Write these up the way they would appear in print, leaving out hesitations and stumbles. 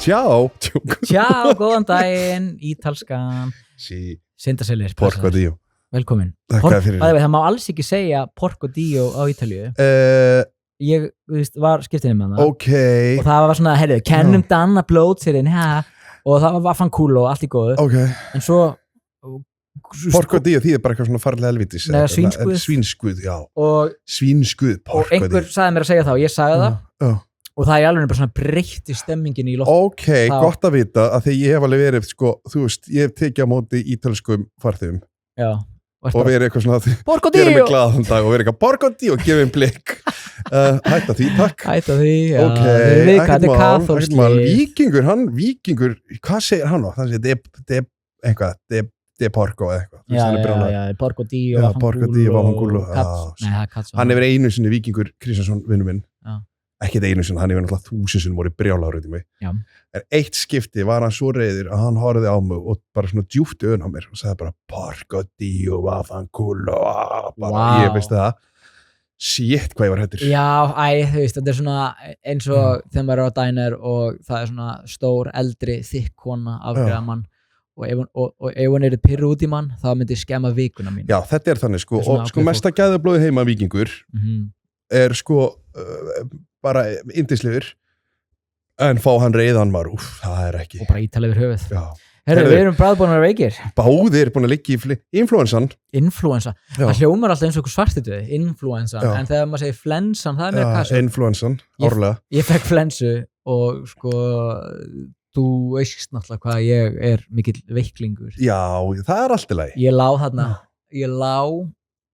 Ciao. Ciao, góðan daginn, ítalskan. Sí. Syndaselir. Porco Dio. Velkomin. Þakka fyrir. Það má alls ekki segja Porco Dio á Ítalíu. Ég, var skiptinni með það. Ok. Og það var svona, heyrðu, kennum danna blótsirinn, og það var fanculo og allt í góðu. Ok. En svo... Porco Dio, því bara eitthvað svona farlega helvitis. Nei, svínskuð. Svínskuð, já. Og... Svínskuð, Porco Dio. Og einhver sagði mér að segja það og ég sagði það. Já. Og það er alveg bara svona breytti stemmingin í loft. Ok, gott að vita að því ég hef alveg verið, sko, þú veist, ég hef tekið á móti ítalskum farþegum. Já. Og verið eitthvað svona að Porco Dio! Gera mig glaðan dag og verið eitthvað Porco Dio og gefa einn blikk. Hætta því, takk. Hætta því, já. Ok, ekkert mál. Víkingur, hvað segir hann á? Það segir, de Porco eða eitthvað. Já, Porco Dio, Vafangulo. Hann hefur einu sinni Víkingur Kristjánsson, vinnu minn. Ekki einu sinni, hann hefur náttúrulega 1000 sinnum voru brjálaður út í mig. Já. En eitt skipti var hann svo reiður að hann horfði á mig og bara svona djúpt augun á mér og sagði bara Porco Dio, Vafangulo, ég veist það. Shit, hvað ég var hættur. Já, þú veist, þetta er svona eins og þegar maður er á diner og það er svona stór, eldri, þykk kona afgræða mann og ef hún er pirru út í mann, þá myndi skemma vikuna mín. Já, þetta er þannig, sko, og sko mesta gæðablóði heima Víkingur er sko bara yndislegur en fá hann reiðan var, það er ekki. Og bara ítala yfir höfuð. Já. Herru, við erum bráðbúnar veikir. Báðir búin að liggja í influensan. Influensa. Það hljómar alltaf eins og eitthvað svartituði, influensan. Já. En þegar maður segir flensan, það er meira kassu. Influensan, árlega. Ég fekk flensu og sko, þú veist náttúrulega hvað ég er mikill veiklingur. Já, það er allt í lagi. Ég lá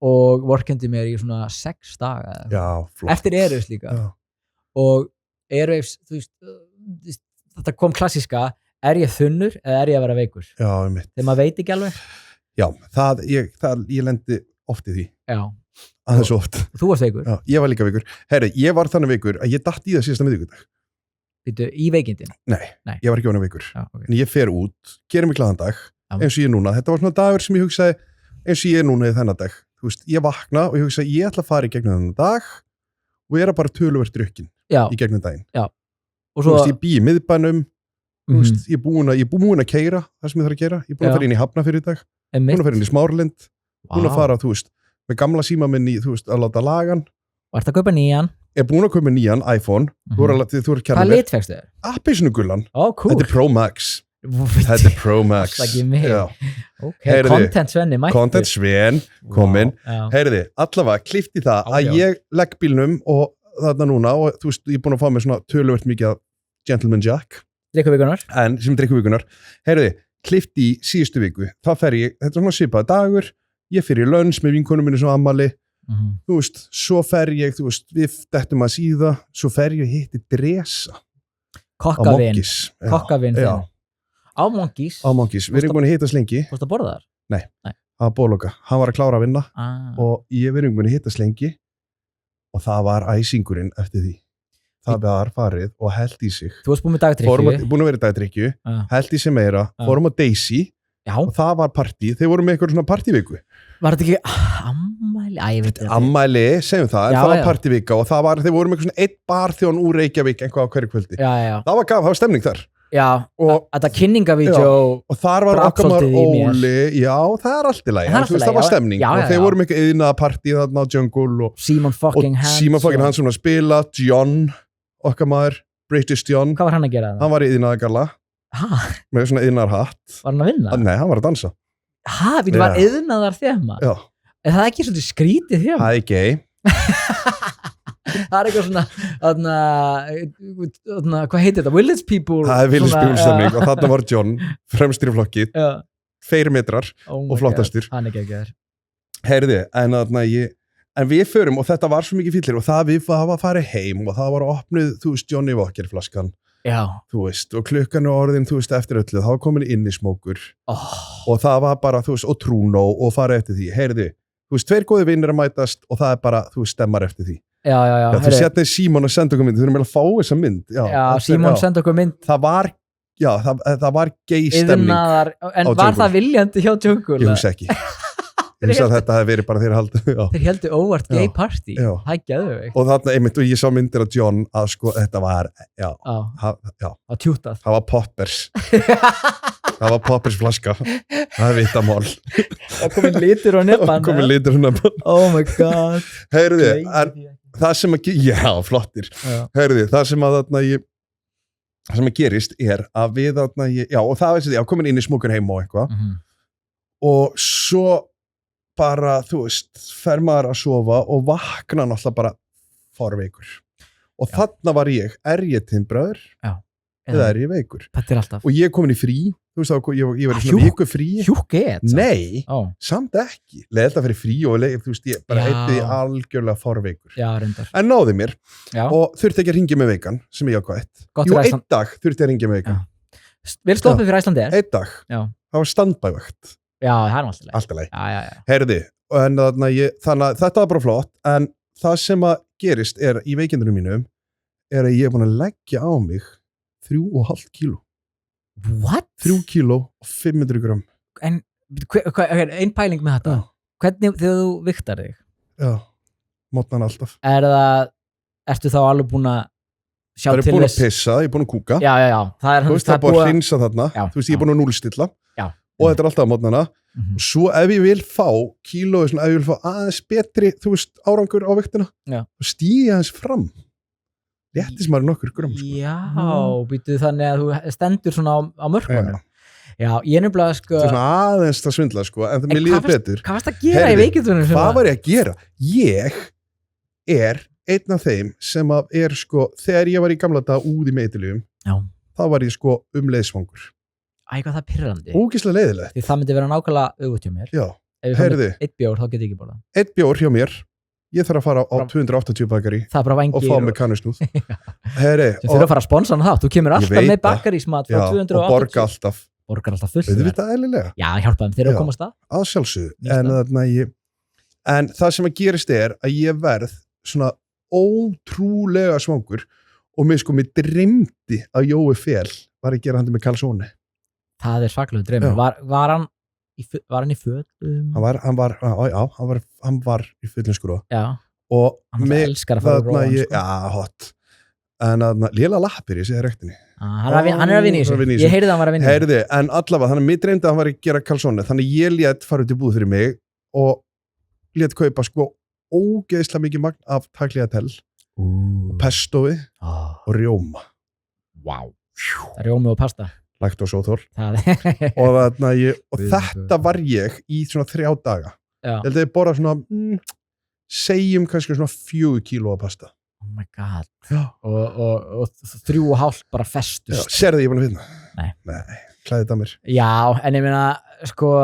og vorkendi mér í svona 6 daga. Já, flott. Eftir Airwaves líka. Já. Og Airwaves, þú veist, þetta kom klassíska, er ég þunnur eða er ég að vera veikur? Já, mitt. Þegar maður veit ekki alveg? Já, ég lendi oft í því. Já. Aðeins oft. Þú varst veikur? Já, ég var líka veikur. Herri, ég var þannig veikur að ég datt í það síðasta miðvikudag. Býttu, í veikindin? Nei, ég var ekki vonið veikur. Já, okay. En ég fer út, gerir mig glaðan dag, eins og ég er núna. Þetta var svona dagur sem ég hugsaði, eins og ég er núna í þennan dag. Þú veist, ég vakna og ég hugsa, ég ætla að fara í gegnum þennan dag og ég er bara töluvert drukkin í gegnum daginn. Já. Og svo... Þú veist, ég bý í miðbænum, þú veist, ég er búin að keyra það sem ég þarf að gera. Ég er búin að fara inn í Hafnarfjörð í dag, búin að fara inn í Smáralind, búin að fara, þú veist, með gamla síma minn í, þú veist, að láta lagan. Vart að kaupa nýjan? Ég er búin að kaupa nýjan iPhone. Þú er Hvað lit fékkstu þér? Appisnugullan. Cool. Þetta er Pro Max. Þetta er Pro Max. Okay. Content Svenni mættur. Content Sven kominn. Heyriði, allavega klift í það að ég legg bílnum og þarna núna og þú veist, ég er búin að fá mér svona töluvert mikið Gentleman Jack. Drikkuvikunar. Sem drikkuvikunar. Heyriði, klift í síðustu viku. Það fer ég, þetta er svona svipaði dagur, ég fer í lunch með vinkonum minni svona ammali. Þú veist, svo fer ég, þú veist, við dettum að síða, svo fer ég hitti Dresa. Kokkavinn þinn. Á Monkeys. Við erum búin að hittast lengi. Fórstu að borða þar? Nei. Það var bóloka. Hann var að klára að vinna og ég verið búin að hittast lengi og það var æsingurinn eftir því. Það var farið og held í sig. Þú varst búin með dagdrykkju? Búin að vera í dagdrykkju, held í sig meira, fórum á Daisy og það var partí. Þeir voru með eitthvað svona partíviku. Var þetta ekki ammæli? Ammæli, segjum það, en það var partívika og þeir voru með eitthvað svona 1 barþjón úr Reykjavík eitthvað á hverju kvöldi. Það var gaman, það var stemning þar. Já, þetta kynningavídeó og þar var okkar maður Óli. Já, það er allt í lagi. Það var stemning og þeir voru með eitthvað iðnaðarpartí þarna á Jungle og Simon fucking Hansen að spila, John, okkar maður, British John. Hvað var hann að gera það? Hann var í iðnaðargalla með svona iðnaðarhatt. Var hann að vinna? Nei, hann var að dansa. Við var iðnaðar þema? Já. Er það ekki svolítið skrítið þema? Það er gay. Það er eitthvað svona hvað heitir þetta? Village People? Það er Village People stemming og þarna var John fremstur í flokki, 2 metrar og flottastur. Hann er ekki þér. Heyrði, en við förum og þetta var svo mikið fyllir og það var að fara heim og það var að opnuð, þú veist, Johnny Walker flaskan. Já. Þú veist, og klukkan og orðin, þú veist, eftir öllu, það var komin inn í smókur og það var bara, þú veist, og Trúnó og fara eftir því. Heyrði, þú veist, 2 góði vinnir að mætast og það er bara, þú veist, stemmar eftir því. Já. Þú setið Símon að senda okkur mynd, þú erum vel að fá þessa mynd. Já, Símon senda okkur mynd. Það var gay stemming. En var það viljandi hjá Jungle? Ég hugsa ekki. Ég sagði að þetta hefði verið bara þeir haldi. Þeir heldu óvart gay party. Það gæðveikt. Og þarna einmitt, og ég sá myndir af John að sko, þetta var, á tjútað. Það var poppers. Það var poppers flaska. Það er vitamál. Það komið litur á nefn. Oh my god. Heyrðu, en það sem að, flottir. Heyrðu, það sem að þarna það sem að gerist að við þarna, og það er þetta, komin inn í smókun heim og eitthvað. Og svo bara, þú veist, fer maður að sofa og vakna náttúrulega bara forveikur. Og þarna var ég timbraður eða ég veikur. Þetta alltaf. Og ég komin í frí, þú veist, ég var í svona viku frí. Hjúkket? Nei, samt ekki. Leðið það fyrir frí og þú veist, ég bara heiti algjörlega forveikur. Já, reyndar. En náði mér og þurfti ekki að ringja með veikan, sem ég ákvætt. Jú, einn dag þurfti að ringja með veikan. Vel stoppið fyrir Icelandair? Einn dag. Það var standbævægt. Já, það er alltaf leið. Alltaf leið. Heyrðu, þannig að þetta var bara flott, en það sem að gerist í veikindunum mínum að ég er búin að leggja á mig 3,5 kíló. What? 3 kíló og 500 gram. En, ein pæling með þetta. Hvernig þegar þú vigtar þig? Já, mótnan alltaf. Ertu þá alveg búin að sjá til þess? Það er búin að pissa, ég er búin að kúka. Já. Þú veist, það er búin að hrinsa þarna. Þú veist, ég er búin að núlstilla. Og þetta er alltaf á mótnana. Og svo ef ég vil fá kílói, ef ég vil fá aðeins betri, þú veist, árangur á viktina, þá stíði ég aðeins fram. Léttis maður nokkur gram, sko. Já, býtu þannig að þú stendur svona á mörkunum. Já, ég er nefnilega, sko. Það er svona aðeins það svindla, sko, en það mér líður betur. Hvað varst að gera í veikindunum? Hvað var ég að gera? Ég einn af þeim sem sko, þegar ég var í gamla dag úti með Ítalíum, þá var ég sko leiðsvangur. Hvað það er pirrandi. Ógeðslega leiðilegt. Því það myndi vera nákvæmlega auðvitað hjá mér. Já, heyrðu. Eitt bjór, þá get ég ekki borða. Eitt bjór hjá mér, ég þarf að fara á 280 bakari og fá með kannusnúð. Heyrðu. Þú þurfum að fara að sponsa hann þá. Þú kemur alltaf með bakarísmat frá 280. Og borga alltaf. Borgar alltaf fullt. Þú veit það eðlilega. Já, hjálpaðum þeir að komast að. Að sjálfsögðu. En það sem að gerist að ég verð svona ótrúlega svangur og mér dreymdi að Jói Fel var að gera hann með kalsóni. Það er svaklega dreymur. Var hann í fötum? Hann var í fötum skrúa. Já. Og hann elskar að fara á róan. Já, hot. En léla lappir í sig rektinni. Hann er að vinna í sig. Ég heyrði að hann var að vinna í sig. Heyrði, en allavega, þannig að mér dreymdi að hann var að gera kalsóni. Þannig ég lét fara út í búð fyrir mig og lét kaupa sko ógeðslega mikið magn af tagliatell, pestói og rjóma. Vá. Rjómi og pasta. Laktósóþol og þetta var ég í svona 3 daga. Ég held að ég borða svona segjum kannski svona 4 kíló af pasta. Oh my god. Og 3,5 bara festust. Sérðu ég búin að finna? Nei, klæði þetta mér. Já, en ég meina sko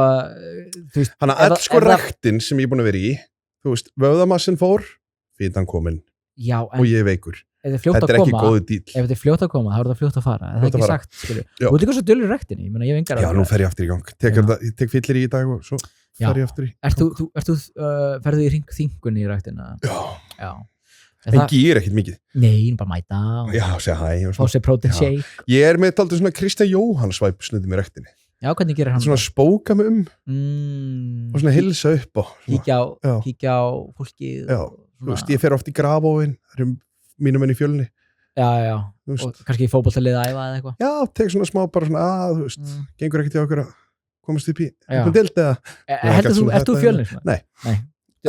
þannig að all sko ræktin sem ég er búin að vera í, þú veist, vöðamassin fór fitan komin og ég er veikur. Þetta er ekki góðu dýl. Ef þetta er fljótt að koma, þá er þetta fljótt að fara. Það er ekki sagt, skilju. Þú ert líka svo dölur í ræktinni, ég meina, ég hef engar Já, nú fer ég aftur í gang. Ég tek fyllir í dag og svo fer ég aftur í. Ferðu í þingunni í ræktina? Já. En gýr ekkert mikið. Nei, bara mæta. Já, segja hæ. Fá sér protein shake. Ég er með alltaf svona Kristján Jóhanns væp snöndum í ræktinni. Já, hvernig gerir hann? Svona spóka mig og svona hilsa upp og kíkja á fólkið. Já, þú veist, ég fer oft í grafóin, mínum enn í fjölni. Já. Og kannski í fótboltalið að æfa eða eitthvað. Já, tek svona smá bara svona, þú veist, gengur ekkert í okkur að komast upp í einhvern dild eða. Ert þú fjölni? Nei.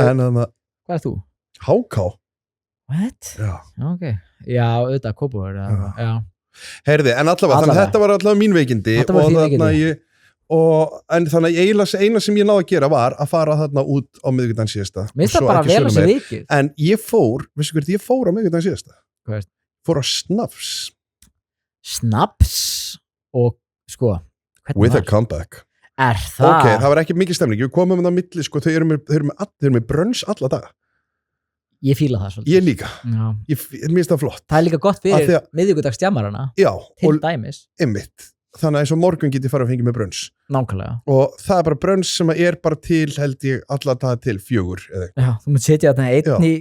En hvað er þú? HK. What? Já. Ok. Já, auðvitað, Kópavogur. Já. Heyrði, en allavega, þannig að þetta var allavega mín veikindi. Þetta var þín veikindi. En þannig að eina sem ég náði að gera var að fara þarna út á miðvikudaginn síðasta. Mér finnst það bara vel að sé vikið. En ég fór á miðvikudaginn síðasta? Hvað veist? Fór á Snaps. Snaps? Og sko, With a comeback. Er það? Ok, það var ekki mikið stemning. Við komum það milli, sko, þau eru með brunch alla daga. Ég fíla það svolítið. Ég líka. Mér finnst það flott. Það er líka gott fyrir miðvikudagsstjamarana. Já. Til dæmis. Einmitt. Þannig að eins og morgun get ég fara að fengja með brunch. Nákvæmlega. Og það er bara brunch sem er bara til, held ég, alla daga til 4 eða. Já, þú mútt setja þarna einn í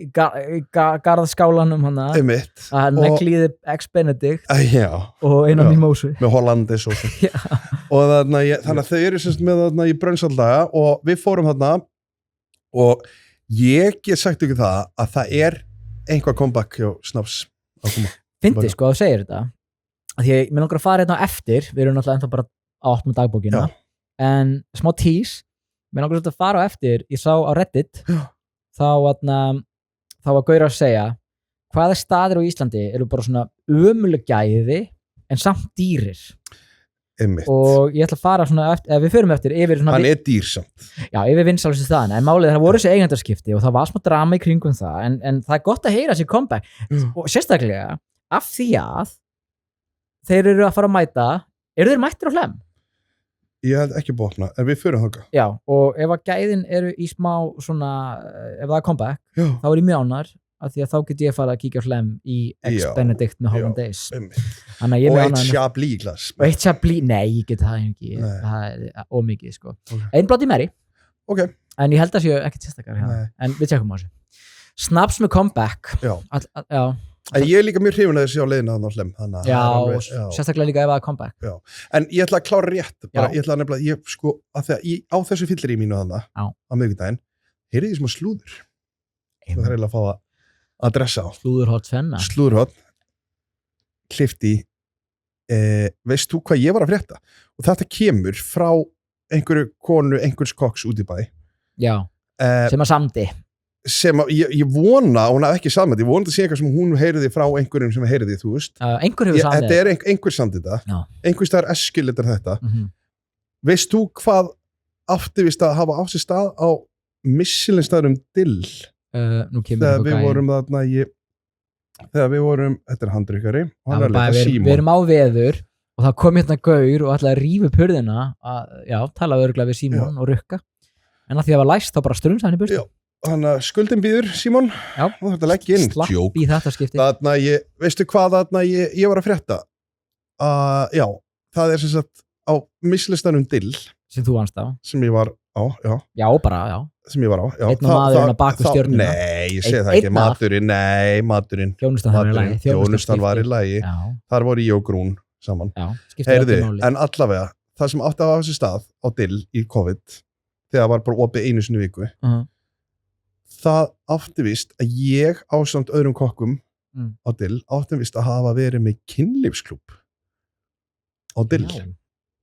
garðskálanum hana. Einmitt. Að negliði Eggs Benedict. Já. Og eina mimosu. Með hollandis og svo. Og þannig að þau eru semst með þarna í brunch alldaga og við fórum þarna og ég get sagt ykkur það að það einhvað comeback hjá Snaps að koma. Fyndi sko að þú segir þetta að því að mér langar að fara hérna á eftir, við erum náttúrulega ennþá bara að opna dagbókina, en smá tease, mér langar að fara á eftir, ég sá á Reddit þá var Gaur að segja hvaða staðir á Íslandi eru bara svona ömuleg gæði en samt dýrir. Einmitt. Og ég ætla að fara svona eftir, við förum eftir yfir svona... Hann dýrsamt. Já, yfir vinsælustu staðina, en málið það voru þessi eigendarskipti og það var smá drama í kringum það, en það gott að heyra þessi comeback. Og sérstaklega, af því að þeir eru að fara að mæta, eru þeir mættir á Hlemm? Ég held ekki bókna, en við förum þangað. Já, og ef að gæðin eru í smá svona, ef það comeback, þá er ég mjög ánægður, af því að þá get ég að fara að kíkja á Hlemm í X-Benedict með Hollandaise. Og eitt Chablis glas. Og eitt Chablis, nei, ég get það ekki, það ómikið, sko. Einn Bloody Mary, en ég held að séu ekkert sérstakar, en við tjekkum á þessu. Snaps með comeback. Já. En ég líka mjög hrifin að þessi á leiðina þannig á Hlemm. Já, sérstaklega líka ef það er comeback. Já, en ég ætla að klára rétt, bara, ég ætla að nefnilega, ég sko, að þegar á þessu fyllir í mínu þannig, á miðvikudaginn, heyrði ég smá slúður. Það er eiginlega að fá að dressa á. Slúðurhot Svenna. Slúðurhot, klifti, veist þú hvað ég var að frétta? Og þetta kemur frá einhverju konu, einhvers kokks út í bæ. Já, sem að samdi. Sem að, ég vona, hún hafði ekki samið, ég vona að sé eitthvað sem hún heyriði frá einhverjum sem heyriði, þú veist. Einhver hefur samið. Þetta einhver samdi þetta, einhver staðar Eskilindar þetta. Veist þú hvað átti vist að hafa á sér stað á Michelin-staðnum Dill? Nú kemur þegar við vorum þarna þetta er handrykkari og hann leita Símon. Við erum á veður og það kom hérna Gaur og ætlaði að rífa upp hurðina talaði örugglega við Símon og rukka, en að því að það var læst þá bara strunsaði hann í burtu. Þannig að skuldin býður Símon og þetta leggja inn slapp í þetta skipti. Þarna veistu hvað þarna ég var að frétta það er sem sagt á Michelin-staðnum Dill sem þú vannst á, sem ég var á sem ég var á einn og maðurinn að baka stjörnuna. Nei, ég segi það ekki, maturinn þjónustan var í lagi þar voru ég og Grún saman. Heyrði, en allavega það sem átti að hafa þessi stað á Dill í COVID þegar það var bara opið einu sinni viku það átti vist að ég ásamt öðrum kokkum á Dill átti vist að hafa verið með kynlífsklúbb á Dill.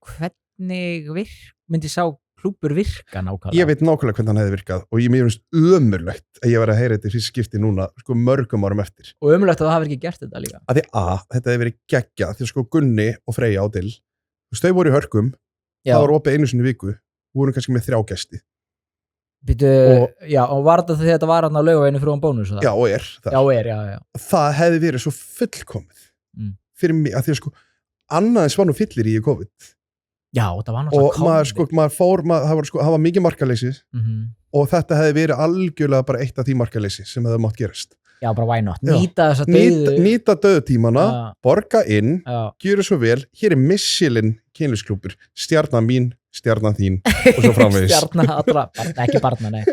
Hvernig myndi sá klúbbur virka nákvæmlega? Ég veit nákvæmlega hvernig hann hefði virkað og ég mér finnst ömurlegt að ég var að heyra þetta í fyrst skipti núna sko mörgum árum eftir. Og ömurlegt að það hafi ekki gert þetta líka? Að því þetta hefði verið geggjað því sko Gunni og Freyja á Dill þau voru í hörkum, það var opið einu sinni í viku voru kannski með 3 gesti. Og var þetta þegar þetta var hann á Laugaveginu frá Bónus? Já, og er. Það hefði verið svo fullkomið fyrir mig að því að sko annaðins var nú fyllir í COVID. Já, það var náttúrulega COVID. Það var mikið markaleysi og þetta hefði verið algjörlega bara eitt af því markaleysi sem hefði mátt gerast. Já, bara why not? Nýta döðutímana, borga inn, gjöra svo vel, hér er Michelin kynlífsklúbbur, stjarnan mín, stjarnan þín og svo framvegis. Stjarnan allra, ekki barna, nei.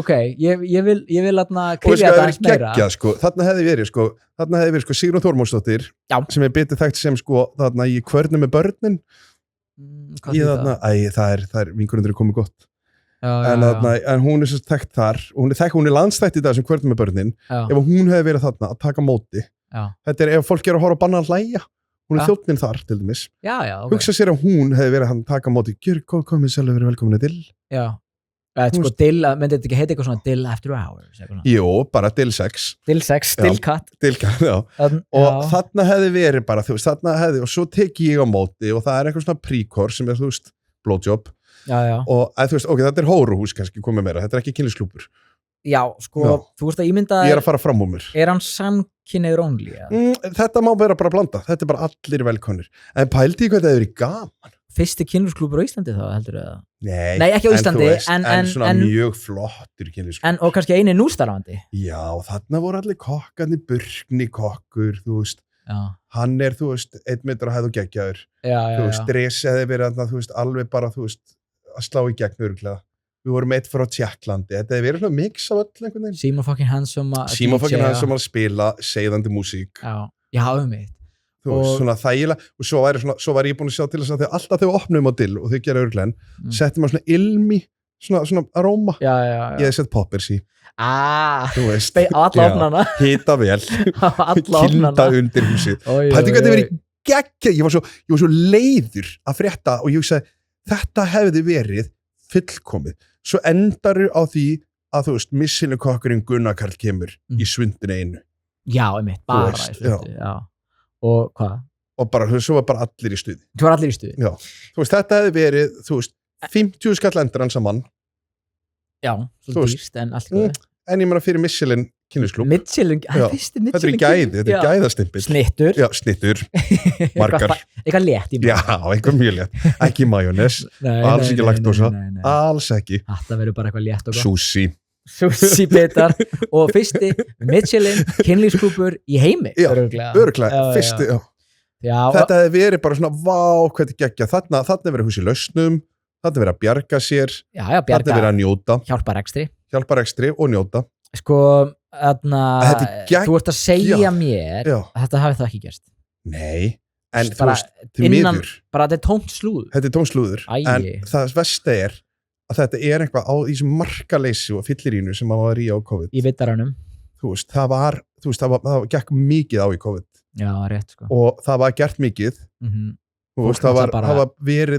Ok, ég vil krifja þetta eins meira. Þarna hefði verið Sigrún Þormónsdóttir sem er betið þekkt sem þarna í Kvörnum með börnin. Það er vinkonundur komið gott. En hún er svo þekkt þar hún er landsþekkt í dag sem Kvörnum með börnin. Ef hún hefði verið þarna að taka móti þetta er ef fólk er að horfa að banna að hlæja hún er þjónninn þar til dæmis hugsa sér að hún hefði verið að taka móti komið sjálf verið velkomin að Dill Dill, myndi þetta ekki heita eitthvað svona Dill After Hours? Jú, bara Dill 6 Dill 6, Dill Cut og þarna hefði verið bara og svo teki ég á móti og það er eitthvað svona pre-course sem er blowjob og þetta er hóruhús kannski komið meira, þetta er ekki kynlífsklúbbur. Já, sko, þú veist að ímynda ég er að fara fram úr mér. Er hann samkynhneigður only? Þetta má vera bara blanda, þetta er bara allir velkonir en pældi ég hvað þetta hefur verið gaman. Fyrsti kynlífsklúbbur á Íslandi þá, heldur þau það? Nei, ekki á Íslandi en svona mjög flottur kynlífsklúbbur. Og kannski eini nústarfandi? Já, þarna voru allir kokkarnir, Burkni kokkur, þú veist hann er, 1 metra hæð og geggjaður stresi hefði verið alveg bara, að slá í gegn öruglega. Við vorum eitt frá Tjekklandi. Þetta hefði verið svona mix af öll einhvern veginn. Simon fucking Handsome að spila segðandi músík. Já, mitt. Svona þægilega. Og svo var ég búin að sjá til þess að alltaf þau opnum á Dill og þau gera öruglega settum að svona ilmi svona aróma. Já. Ég hef sett poppers í. Þú veist. Á alla ofnana. Hita vel. Kynda undir húsið. Þetta gæti verið geggjað. Ég var svo leiður að frétta og ég hugsaði, þetta hefði verið fullkomið. Svo endaru á því að þú veist, Michelin-kokkurinn Gunnar Karl kemur í Svundinu einu. Já, einmitt, bara í Svundinu. Já. Og hvað? Og bara, svo var bara allir í stuði. Þú var allir í stuði? Já. Þú veist, þetta hefði verið, þú veist, 50 skall endur hann saman. Já, svo dýrst en allt góð. En ég meina fyrir Michelin kynlífsklúbb. Michelin, fyrsti Michelin. Þetta er gæði, þetta er gæðastimpill. Snittur. Já, snittur. Margar. Eitthvað létt í mjög. Já, eitthvað mjög létt. Ekki majónes, alls ekki laktósa, alls ekki. Þetta verður bara eitthvað létt og gott. Sushi bitar og fyrsti Michelin kynlífsklúbbur í heimi. Já, öruglega, fyrsti, já. Þetta hefði verið bara svona, vá, hvað þetta geggja. Þarna verið hús í lausnum, þarna verið að bjarga sér, þarna verið að njóta. Hjálparekstri og njóta. Sko, þú ert að segja mér að þetta hafi það ekki gerst. Nei, en þú veist, til miður. Bara þetta er tómt slúður. Þetta er tómt slúður, en það versta er að þetta er eitthvað á þessum markaleysi og fyllirínu sem að var í á COVID. Í vitaranum. Þú veist, það gekk mikið á í COVID. Já, rétt, sko. Og það var gert mikið. Þú veist,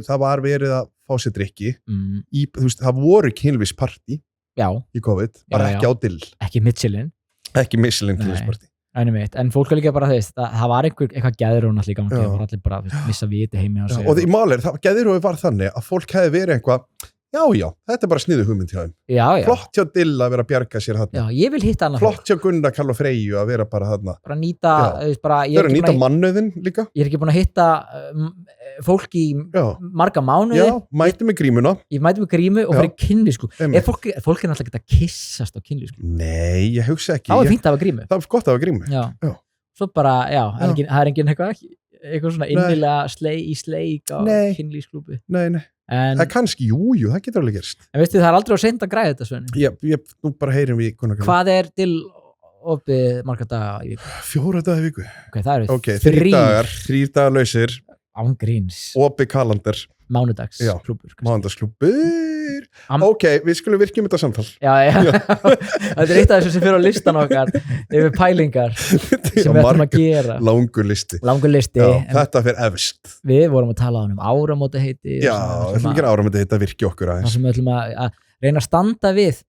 það var verið að fá sér drykki. Þú veist, það voru kynlífspartí. Já. Í COVID, bara ekki á dill. Ekki Michelin. Ekki Michelin kynlífspartí. En fólk er líka bara þess, það var eitthvað geðrún allir í gangi, það var allir bara missa viti heimi á sig. Og í máli, geðrún var þannig að fólk hefði verið eitthvað, já, þetta er bara sniðu hugmynd hjá þeim. Já. Flott hjá Dill að vera að bjarga sér þarna. Já, ég vil hitta hana. Flott hjá Gunnar Karl og Freyju að vera bara þarna. Bara nýta, Þau eru að nýta mannauðinn líka. Ég er ekki búin að hitta fólk í marga mánuði. Já, mæti með grímuna. Ég mæti með grímu og fyrir kynlífsklúbb. Fólk er náttúrulega ekki að kissast á kynlífsklúbb. Nei, ég hugsa ekki. Það var fínt að hafa grímu. Það var gott að hafa grímu. Já. Svo bara, það er engin eitthvað svona innilega í sleik á kynlífsklúbbi. Nei. Það er kannski, jú, það getur alveg gerst. En veistu, það er aldrei á seint að græða þetta, Svenni. Nú bara heyrum við Gunnar Karl. Hvað er til opið marga daga í viku? 4 daga í viku. Ok, það eru 3 dagar lausir. Án gríns. Opið kalendar. Mánudagsklúbbur. Mánudagsklúbbur. Ok, við skulum virkjum þetta samtal. Já. Þetta er eitt af þessu sem fyrir á listan okkar yfir pælingar sem við ætlum að gera. Langur listi. Já, þetta fyrir efst. Við vorum að tala um áramótaheiti. Já, við ætlum að gera áramótaheiti að virkja okkur aðeins. Það sem við ætlum að reyna að standa við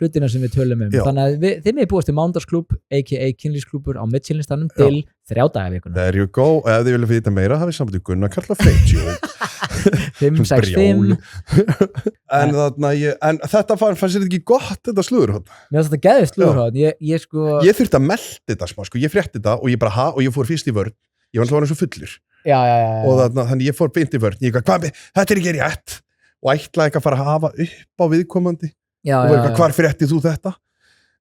hlutina sem við tölum um. Þannig að þið með búast til Mánudagsklúbb, a.k.a. kynlífsklúbbur á Michelin-staðnum til 3 daga vikuna. There you go. Og ef þið viljum vita meira, hafið samband við Gunnar Karl og Freyju. 565. En þetta fannst þér ekki gott, þetta slúðurhótt? Mér finnst þetta geðið slúðurhótt. Ég þurfti að melda þetta smá, ég frétti þetta og ég fór fyrst í vörn. Ég var alltaf eins og fullur. Já. Og þannig ég fór beint í vörn. Ég hvað, þetta er ekki rétt. Og ætlaði ekki að fara að hafa upp á viðkomandi. Og hvar fréttið þú þetta?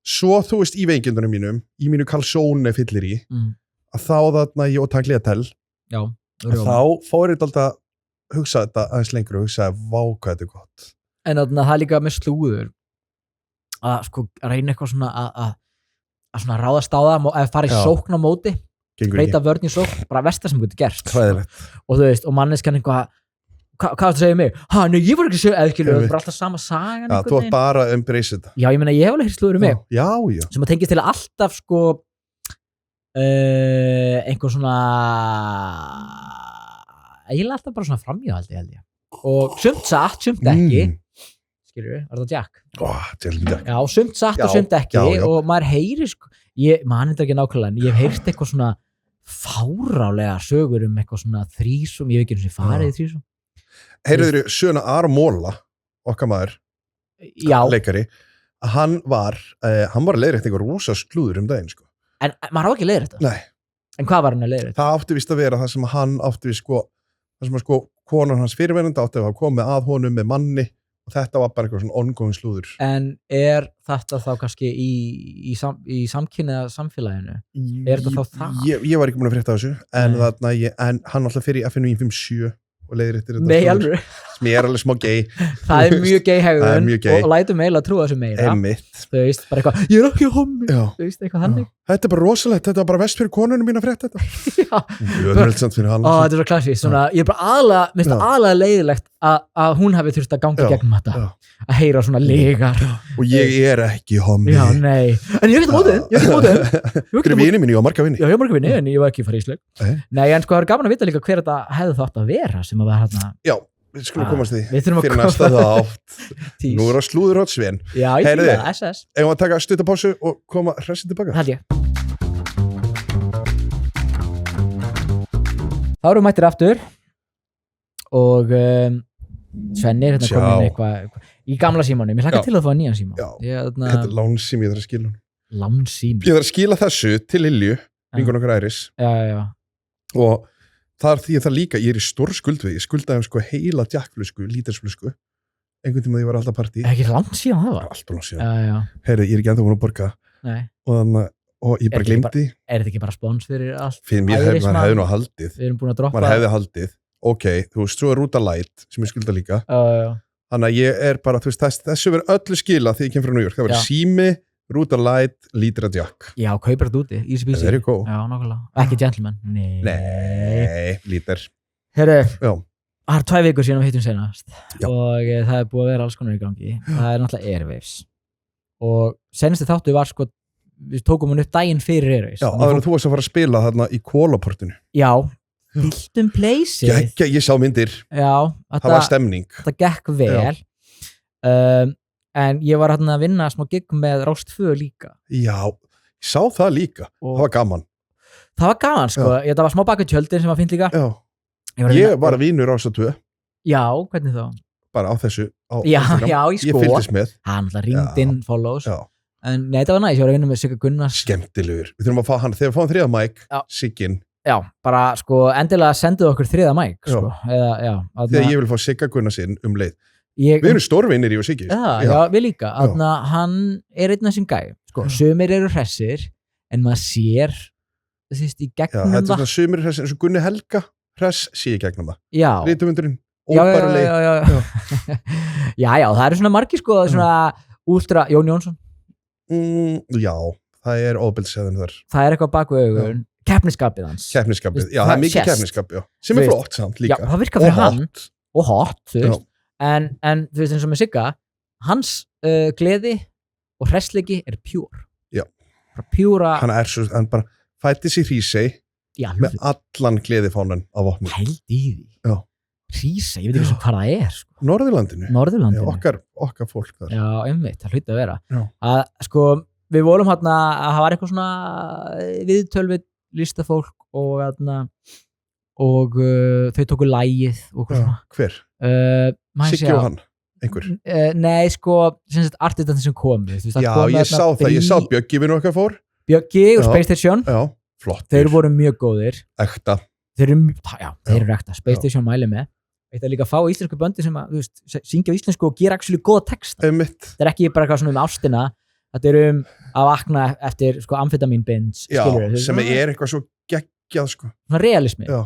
Svo þú veist í veikindunum mínum, í mínu kalsónu fyllir í, að þá ég og takk léttel, þá fór ég alltaf að hugsa þetta aðeins lengur og hugsa vá hvað þetta er gott. En það er líka með slúður að sko reyna eitthvað svona að svona ráðast á það, að fara í sókn á móti, breyta vörn í sókn, bara versta sem getur gerst. Og þú veist, og manneskan eitthvað hvað er það að segja mig? Nei, ég var ekki að segja eðkilur, það er bara alltaf sama sagan. Þú var bara að embrace þetta. Já, ég meina, ég hef alveg heyrt slúður um mig. Já. Sem að tengist til alltaf, sko, einhver svona, eiginlega alltaf bara svona framhjáhaldi, held ég. Og sumt satt, sumt ekki. Skilur við, var það Jack? Jack. Já, sumt satt og sumt ekki. Og maður heyrir, sko, maður er ekki nákvæmlega, en ég hef heyrt eitthvað svona fárálega sögur um eitthvað svona þrísum, ég hef ekki eins og farið í þrísum. Heyrðu Söna Armóla, okkar maður, leikari, að hann var að leiðrétta eitthvað rosa slúður daginn, sko. En maður á ekki að leiðrétta? Nei. En hvað var hann að leiðrétta? Það átti víst að vera það sem hann átti við, sko, það sem að konan hans fyrirverandi átti að hafa komið að honum með manni og þetta var bara eitthvað svona ongoing slúður. En er þetta þá kannski í samkynniða samfélaginu? Er þetta þá það? Ég var ekki búin að frétta þessu, en hann alltaf fyrir í FN 957 og leiðréttir þetta. Nei, alveg. sem ég alveg smá gay. Það mjög gay hegðun mjög gay. og lætum eiginlega að trúa þessu meira. Einmitt. Þú veist, bara eitthvað, ég ekki hommi, þú veist, eitthvað þannig. Þetta bara rosalegt, þetta bara vest fyrir konunum mín að frétta þetta. Öðvöldsamt fyrir hann. Þetta svo klassískt, svona, ég bara minnst það aðalega leiðilegt að hún hafi þurft að ganga gegnum þetta, að heyra svona legar. Og ég ekki hommi. Já, nei. En ég ekki mótið. Þetta er vini mín, ég á marga vini. Já, ég á marga vini, en ég var ekki farið í sleik. Nei, en sko, það er gaman að vita líka hver þetta hefði þátt að vera sem að vera hérna. Já. Við skulum komast því fyrir næsta þátt. Nú er það slúður átt Sven. Já, ég fyrir það, SS. Ef við að taka stuttapásu og koma hressið tilbaka. Held ég. Þá erum við mættir aftur og Svenni er hérna komin eitthvað í gamla símanum. Ég hlakka til að fá nýjan síma. Þetta er lánsím, ég þarf að skila hann. Lánsím? Ég þarf að skila þessu til Lilju, vingun okkar Æris. Já. Og það er því að það líka, ég er í stór skuldvegi, ég skuldaði sko heila djakkflösku, lítersflösku, einhvern tíma þegar ég var alltaf partí. Ekki langt síðan það var? Alltaf langt síðan. Heyrðu, ég er ekki ennþá búin að borga. Nei. Og ég bara gleymdi. Er þetta ekki bara spons fyrir allt? Fyrir mér hefði nú haldið. Við erum búin að droppa. Man hefði haldið. Ok, þú veist, svo er Rúta Light sem ég skulda líka. Þannig að ég er bara, þú veist, þessu verður öllu skila þegar ég kem frá New York. Það verður sími, Rúta Light, lítra jack. Já, kaupir þetta úti, easy peasy. Það er góð. Já, nákvæmlega. Ekki gentleman. Nei, lítar. Herru, það er 2 vikur síðan við hittum senast og það er búið að vera alls konar í gangi. Það er náttúrulega Airwaves. Og senasti þáttu var sko, við tókum hann upp daginn fyrir Airwaves. Já, aðeins þú varst að fara að spila þarna í Kólaportinu. Já, Byltum Place. Ég sá myndir. Já. Það var stemning. Þetta gekk vel. En ég var hérna að vinna smá gig með Rás 2 líka. Já, ég sá það líka. Það var gaman. Það var gaman, sko. Það var smá bak við tjöldin sem var fínt líka. Já. Ég var að vinna Rás 2. Já, hvernig þá? Bara á þessu. Já, ég sko. Ég fylgdist með. Hann ringd inn follows. Já. En nei, það var næst. Ég var að vinna með Sigga Gunnars. Skemmtilegur. Við þurfum að fá hann. Þegar við fáum 3. mic, Siggin. Já, bara sko endilega senduðu okkur 3. mic, sko. Þegar ég vil fá Sigga Gunnars inn leið. Við erum stórvinnir í og Siggi. Já, við líka. Hann er einn af þessum gæ. Sko, sumir eru hressir, en maður sér, þú veist, í gegnum það. Þetta er svona sumir hressir, eins og Gunni Helga hress sé í gegnum það. Já. Rítumundurinn, óbæruleg. Já, það eru svona margir, sko, svona últra, Jón Jónsson. Já, það er óbildseðin þar. Það er eitthvað bak við augun. Keppnisskapið hans. Keppnisskapið, já, það er mikið keppnisskap, já. Sem er flott samt líka. Já, það virkar fyrir hann. Og hot, þú veist. En þú veist eins og með Sigga, hans gleði og hressleiki er pjúr. Já. Pjúra. Hann bara fætti sér Hrísey með allan gleðifánan á vopnum. Held í því. Já. Hrísey, ég veit ekki hvað það er. Sko. Norðurlandinu. Já, okkar fólk þar. Já, einmitt, það hluti að vera. Já. Að sko, við volum hérna að það var eitthvað svona viðtöl við listafólk og þau tóku lagið og eitthvað svona. Hver? Siggi og hann, einhver? Nei, sko, artistanir sem komu. Já, ég sá það, ég sá Bjöggi við nokkað fór. Bjöggi og Space Station. Já, flott. Þeir voru mjög góðir. Ekta. Þeir eru ekta. Space Station mæli með. Eitt að líka fá íslensku böndi sem að, þú veist, syngja á íslensku og gera actually góða texta. Það er ekki bara eitthvað svona ástina. Þetta er að vakna eftir, sko, amfetamin binge. Já, sem er eitthvað svo geggjað, sko. Svona realismi. Já.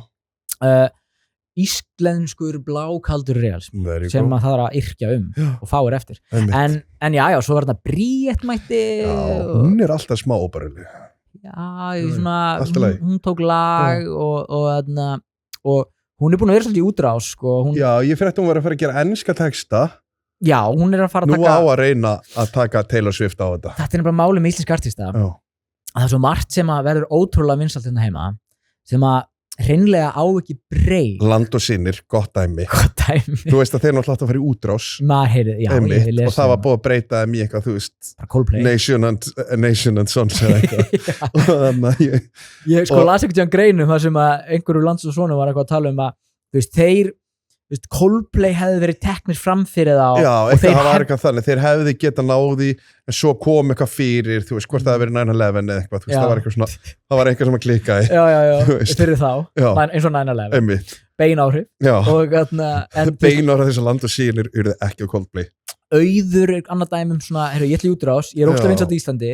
Íslenskur blákaldur realism sem að það er að yrkja og fáir eftir en já, svo var þetta Bríett mætti hún er alltaf smá óbæruleg hún tók lag og hún er búin að vera svolítið í útrás sko. Já, ég fyrir að hún var að fara að gera enska texta já, hún er að fara að taka nú á að reyna að taka Taylor Swift á þetta þetta er bara máli með íslenska artista að það er svo margt sem að verður ótrúlega vinsælt hérna heima sem að hreinlega á ekki breyk Land og sinnir, gott dæmi þú veist að þeir náttúrulega átt að fara í útrás og það var búið að breyta þeim í eitthvað, þú veist Nation and Sons eða eitthvað ég sko las ekkert í hann greinum þar sem að einhverju lands og svona var eitthvað að tala að þú veist, þeir Coldplay hefði verið teknir fram fyrir þá já, það var eitthvað þannig, þeir hefði geta náði en svo kom eitthvað fyrir þú veist, hvort það hefði verið 9/11 eða eitthvað það var eitthvað svona, það var eitthvað sem að klikkaði fyrir þá, eins og 9/11 bein áhrif bein áhrif þess að Land og sinnir eru ekki á Coldplay auður er annað dæmum svona, ég ætla í útrás ég er óslega vinsælt í Íslandi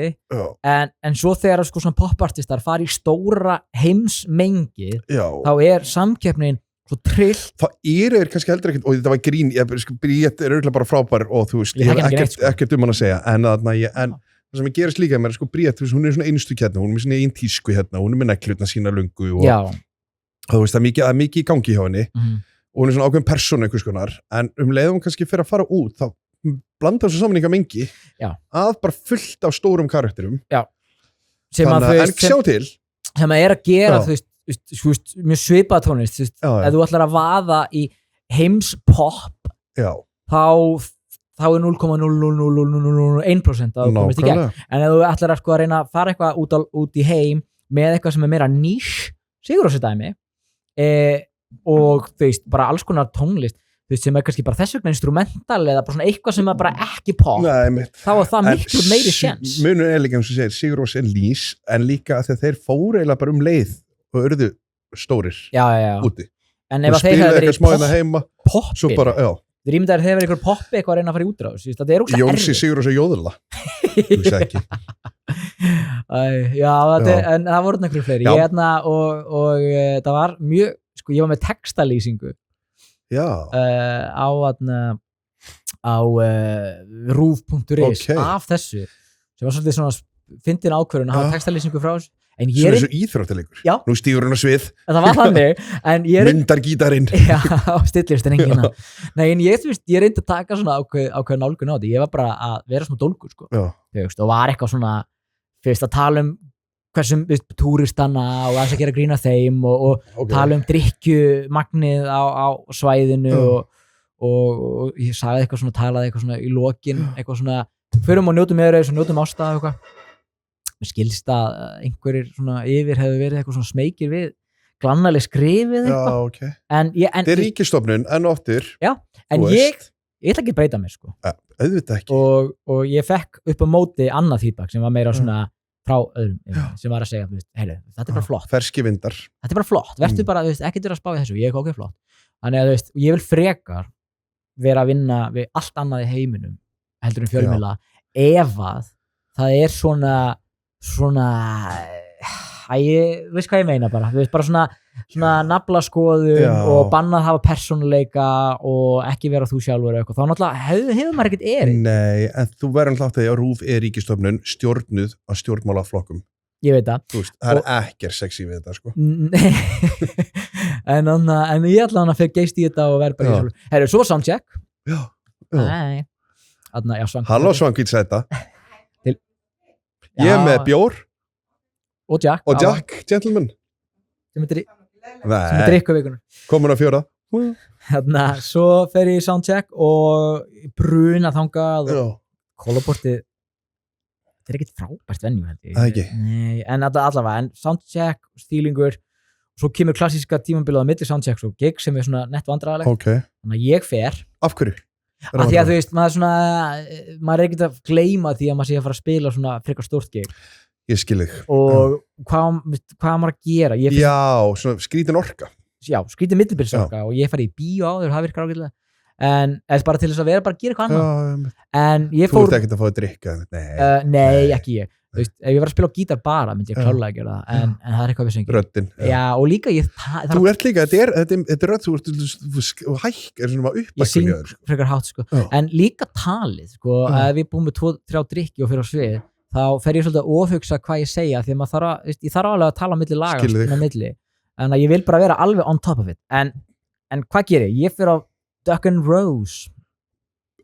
en svo þegar sko svona popartistar fari í stóra heimsmengi þá er samkeppnin svo trillt. Það kannski heldur ekkert, og þetta var grín, Bríett auðvitað bara frábær og þú veist, ég hef ekkert hann að segja, en það sem ég gerist líka með Bríett, hún svona einstu hérna, hún svona einn tísku hérna, hún með neglutna sína lungu og þú veist, það er mikið í gangi hjá henni og hún svona ákveðin persónu einhvers konar, en leiðum hún kannski fyrir að fara út, þá blandar þessu saman eitthvað mengi að bara fullt af stórum karakterum en sjá til sem að gera, þú veist, mjög svipað tónlist, þú veist, ef þú ætlar að vaða í heimspop þá er 0,00001% að komast í gegn, en ef þú ætlar að reyna að fara eitthvað út í heim með eitthvað sem er meira nísch, Sigurrósu dæmi og þú veist, bara alls konar tónlist, þú veist, sem er kannski bara þess vegna instrumental eða bara svona eitthvað sem er bara ekki pop, þá er það miklu meiri sjens. Munur líka eins og segir, Sigurrós er lýs, en líka þegar þeir fóru eiginlega bara leið og urðu stórir úti. En ef þeir hefur verið poppi, þeir ímyndaðir þeir hefur verið ykkur poppi eitthvað að reyna að fara í útráðs, þetta er ógstlega Jónsi Sigurrós er jóðurla. Þú veist ekki. En það voru einhverju fleiri. Og það var mjög, sko, ég var með textalýsingu á rúf.is af þessu sem var svolítið svona fyndin ákvörðun að hafa textalýsingu frá þessu, en ég svona eins og íþróttalegur, nú stígur hann á svið það var þannig, en ég myndar gítarinn stillist en enginn en ég reyndi að taka svona ákveð nálgun á þetta, ég var bara að vera svona dólgur sko, og var eitthvað svona fyrst að tala hversum túristanna og að gera grína þeim og tala drykkjumagnið á svæðinu og ég sagði eitthvað svona, talaði eitthvað svona í lokin, eitthvað svona förum og njótum meður og njótum ástæða eitthvað. Mér skilst að einhverjir svona yfir hefur verið eitthvað svona smeykir við glannaleg skrifið eitthvað. Þetta er ríkisstofnun en oftir. Já, en ég ætla ekki að breyta mér sko. Auðvitað ekki. Og ég fekk upp á móti annað feedback sem var meira svona frá öðrum sem var að segja, heyrðu, þetta er bara flott. Ferski vindar. Þetta er bara flott, verður bara, ekkert vera að spá í þessu, ég er okkur flott. Þannig að ég vil frekar vera að vinna við allt annað í heiminum heldur fjölmiðla, ef að það er svona veist hvað ég meina bara, þú veist, bara svona naflaskoðun og bannað hafa persónuleika og ekki vera þú sjálfur eitthvað, þá náttúrulega hefur maður ekkert erindi. Nei, en þú verður náttúrulega að RÚV er ríkisstofnun stjórnuð á stjórnmálaflokkum. Ég veit það. Þú veist, það er ekkert sexy við þetta, sko. en ég ætla hann að fyrir geist í þetta og verð bara í sjálfur. Herru, svo soundcheck. Já. Nei. Halló Svankvít sæta. Ég er með bjór. Og Jack. Og Jack, gentleman. Sem er drikkuvíkunar. Komin á 4. Svo fer ég í soundcheck og bruna þangað og kólabortið. Þetta er ekkert frábært venju, held ég. Það ekki. Nei, en allavega, en soundcheck, stílingur, svo kemur klassíska tímabilið á milli soundchecks og gig sem er svona nett vandræðalegt. Okay. Þannig að ég fer. Af hverju? Af því að þú veist, maður er ekkert að gleyma því að maður sé að fara að spila svona frekar stórt gig. Ég skil þig. Og hvað maður að gera? Já, svona skrítin orka. Já, skrítin millibilsorka og ég fari í bíó áður, það virkar ágætlega. En bara til þess að vera bara að gera eitthvað annað. En ég fór... Þú ert ekkert að fá að drikka? Nei, ekki ég. Þú veist, ef ég var að spila á gítar bara, myndi ég klálega að gera það, en það er eitthvað við sengið. Röddin. Já, og líka ég... Þú ert líka, þetta er rödd, þú hækkar svona upp. Ég syng frekar hátt, sko. En líka talið, sko, ef ég búið með 2-3 drykki og fyrir á svið, þá fer ég svolítið að ofhugsa hvað ég segja, því að ég þarf alveg að tala á milli laga, á milli. En ég vil bara vera alveg on top of it. En hvað gerir ég? Ég fer á Duck and Rose.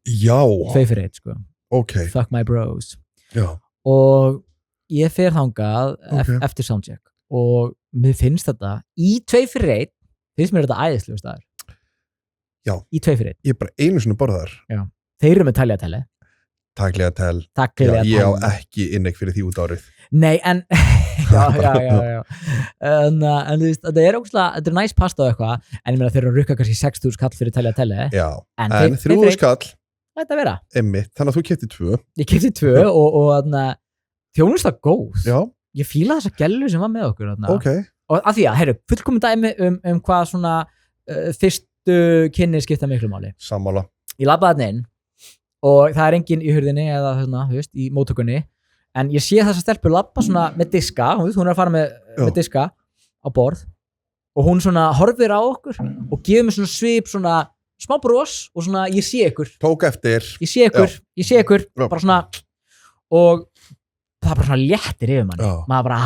Já. 2-1, sko. Ok. Fuck my bros. Já. Og ég fer þangað eftir soundcheck og mér finnst þetta í 2-1 finnst mér þetta æðislegur staður. Já. Í 2-1. Ég er bara einu sinni borðar. Já. Þeir eru með Tagliatelle. Já, ég á ekki inneik fyrir því út árið. Nei, en já. En þú veist, þetta er ógustlega, þetta er næst pasta og eitthvað, en ég meina þeir eru að rukka kannski 6.000 kall fyrir Tagliatelle. Já, en 3.000 kall. Þetta vera. Einmitt, þannig að þú keyptir 2. Ég keypti 2 og þjónusta góð. Já. Ég fíla þessa gellu sem var með okkur. Ok. Og að því að, heyrðu, fullkomin dæmi hvað svona fyrstu kynni skipta miklu máli. Sammála. Ég labbaði þarna inn og það er enginn í hurðinni eða þú veist, í móttökunni, en ég sé þessa stelpu labba svona með diska, hún er að fara með diska á borð og hún svona horfir á okkur og gefur mér svona svip, svona smá bros og svona ég sé ykkur tók eftir ég sé ykkur bara svona og það bara svona léttir yfir manni maður bara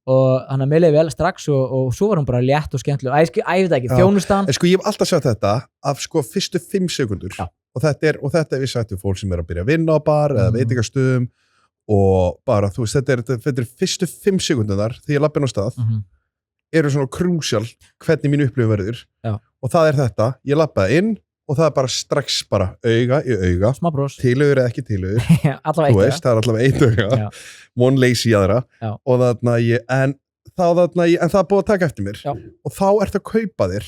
og hann að meðlega vel strax og svo var hún bara létt og skemmtileg og ég veit ekki, þjónustan sko ég hef alltaf sagt þetta af sko fyrstu 5 sekundur og þetta er við sagt við fólk sem að byrja að vinna á bar eða veitingastöðum og bara þú veist þetta er fyrstu 5 sekundunar þegar ég labba inn á stað eru svona krúsjál hvernig mín upplifun verður og það er þetta, ég labbaði inn og það er bara strax bara auga í auga tilaugur eða ekki tilaugur þú veist, það er allavega 1 auga one lazy aðra og þarna en það er búið að taka eftir mér og þá ertu að kaupa þér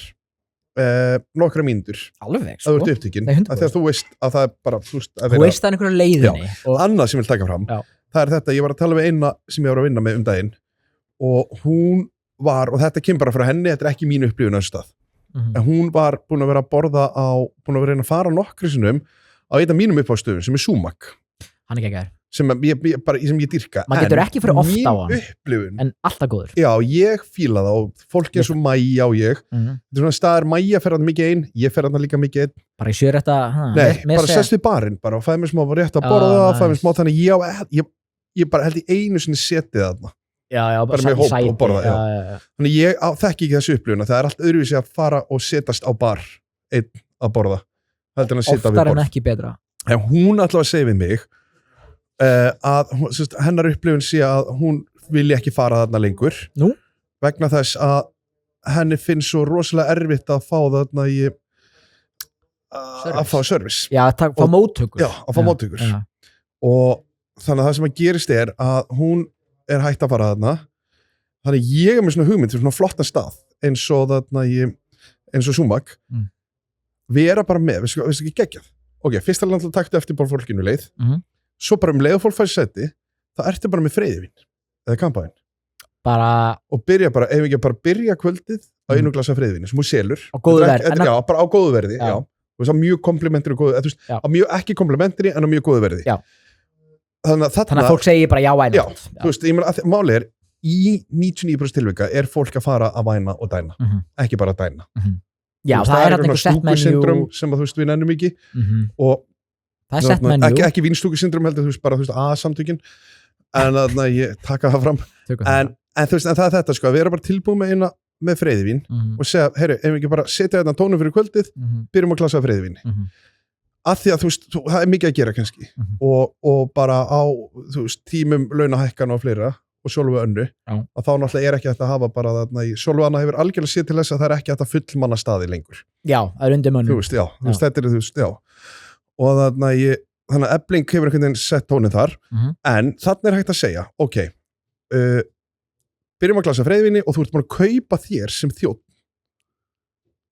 nokkra mínútur alveg, að þú ert upptökin þegar þú veist að það er bara þú veist það er einhverja leiðinni annað sem ég vil taka fram það er þetta, ég var að tala við eina sem ég var að vinna með daginn og hún var, og þetta kemur bara frá henni, þetta er ekki mín upplifun á stað en hún var búin að vera að borða búin að vera að fara nokkru sinnum á einn af mínum uppástöðum sem er Sumac hann er ekki sem ég dyrka maður getur ekki fyrir ofta á hann upplifun, en alltaf góður já, ég fíla það og fólk eins og Maja og ég þetta er svona staðar, Maja fer hann mikið einn ég fer hann líka mikið einn bara í sjörétta bara sest við barinn bara og fæði mér smá rétt að borða fæði mér smá þannig ég bara held í einu sinni setið þarna bara með hóp og borða þannig ég þekki ekki þessu upplifuna það er allt öðruvísi að fara og setast á bar einn að borða heldur en að sitja við borð oftar en ekki betra en hún allavega segi við mig að hennar upplifun sé að hún vilja ekki fara þarna lengur vegna þess að henni finnst svo rosalega erfitt að fá þarna að fá service að fá móttökur og þannig að það sem að gerist er að hún er hægt að fara þarna þannig ég er með svona hugmynd fyrir svona flottan stað eins og þarna eins og Sumac vera bara með, veistu ekki geggjað ok, fyrst alveg að takta eftir bara fólkinu leið svo bara leið og fólk fæði seti það ertu bara með freyðivin eða kampaðin og byrja bara, ef ekki bara byrja kvöldið á einu glasa freyðivin sem hún selur á góðu verði bara á góðu verði, já og það er mjög komplimentri og góðu mjög ekki komplimentri en á mjög góðu verði þannig að fólk segir bara já, væna þú veist, ég meina, málið er í 99% tilvika er fólk að fara að væna og dæna, ekki bara að dæna já, það er einhver sett menjú sem að þú veist, við nennum ekki og það er sett menjú ekki vinstúkusyndrom heldur, þú veist, bara þú veist, A-samtökin en að ég taka það fram en þú veist, en það er þetta sko, við erum bara tilbúið með freyðivín og segja, heyru, ef við ekki bara setja þetta tónum fyrir kvöldið, byrjum að klasa freyðivíni að því að þú veist, það er mikið að gera kannski og bara á þú veist, tímum launahækkan og fleira og sjálfu önnu, að þá náttúrulega er ekki hægt að hafa bara þarna í, sjálfu annað hefur algjörlega séð til þess að það er ekki hægt að fullmanna staði lengur já, það er undir mönnum þú veist, þetta er þú veist, og þarna þannig að Efling hefur einhvern veginn sett tónið þar en þarna er hægt að segja, ok byrjum að glasa freyðvinni og þú ert búin að kaupa þér sem þjótt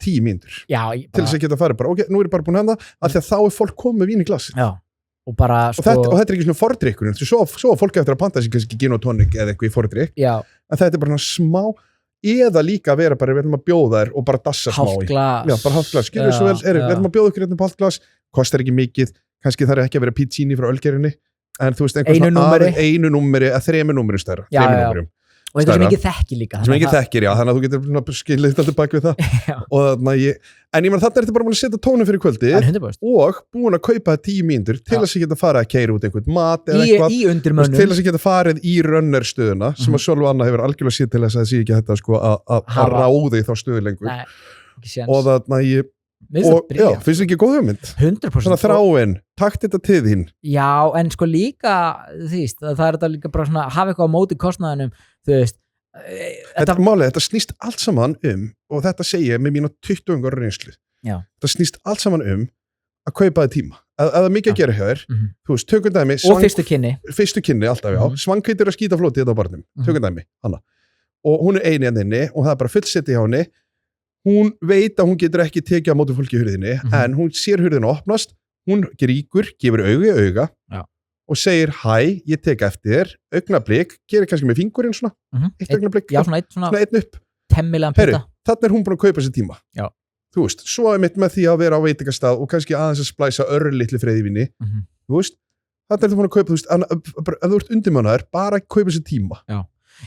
10 mínútur til þess að geta farið bara, ok, nú er ég bara búin að af því að þá er fólk komið með vín í glasi og bara og þetta er ekki svona fordrykkur svo fólk eftir að panta sig kannski gin og tonic eða eitthvað í fordryk en þetta er bara smá eða líka að vera bara, við ætlum að bjóða þér og bara dassa smá í bara hálft glas, skilur svo vel, við ætlum að bjóða ykkur hérna på hálft glas, kostar ekki mikið kannski þarf ekki að vera pizzini frá ölgerinni en þú veist, einu númeri að 3 númerum stærra 3 númerum og eitthvað sem ekki þekki líka sem ekki þekkir, já, þannig að þú getur skilið alltaf bak við það og þannig að en ég menn þarna ertu bara búin að setja tónum fyrir kvöldið og búin að kaupa 10 mínútur til þess að geta farið að keyra út einhvern mat eða eitthvað til þess að geta farið í runnerstöðuna sem að sjálf annað hefur algjörlega séð til þess að það sé ekki þetta sko að ráði þá stöðu lengur og þannig að finnst ekki góð hugmynd 100% svona þráin, takt þetta til þín já, en sko líka það er þetta líka bara svona hafa eitthvað á móti kostnaðinum þú veist þetta snýst allt saman og þetta segja ég með mína 20 ára reynslu þetta snýst allt saman að kaupa þið tíma að það er mikið að gera hjá þér þú veist, tökum dæmi og fyrstu kynni alltaf, Svanghvítur að skýta flótið þetta á barnum tökum dæmi, hana og hún er eini henni og það er bara fullseti hjá henni hún veit að hún getur ekki tekið á móti fólki í hurðinni en hún sér hurðinu opnast hún gríkur, gefur auga í auga og segir hæ, ég tek eftir þér augnablik, gerir kannski með fingurinn svona eitt augnablik, svona einn upp Heyru, þannig er hún búin að kaupa sér tíma þú veist, svo er mitt með því að vera á veitingastað og kannski aðeins að splæsa örlitli freyðivíni þú veist, þannig er þú búin að kaupa þú veist, ef þú ert undirmannaður, bara kaupa sér tíma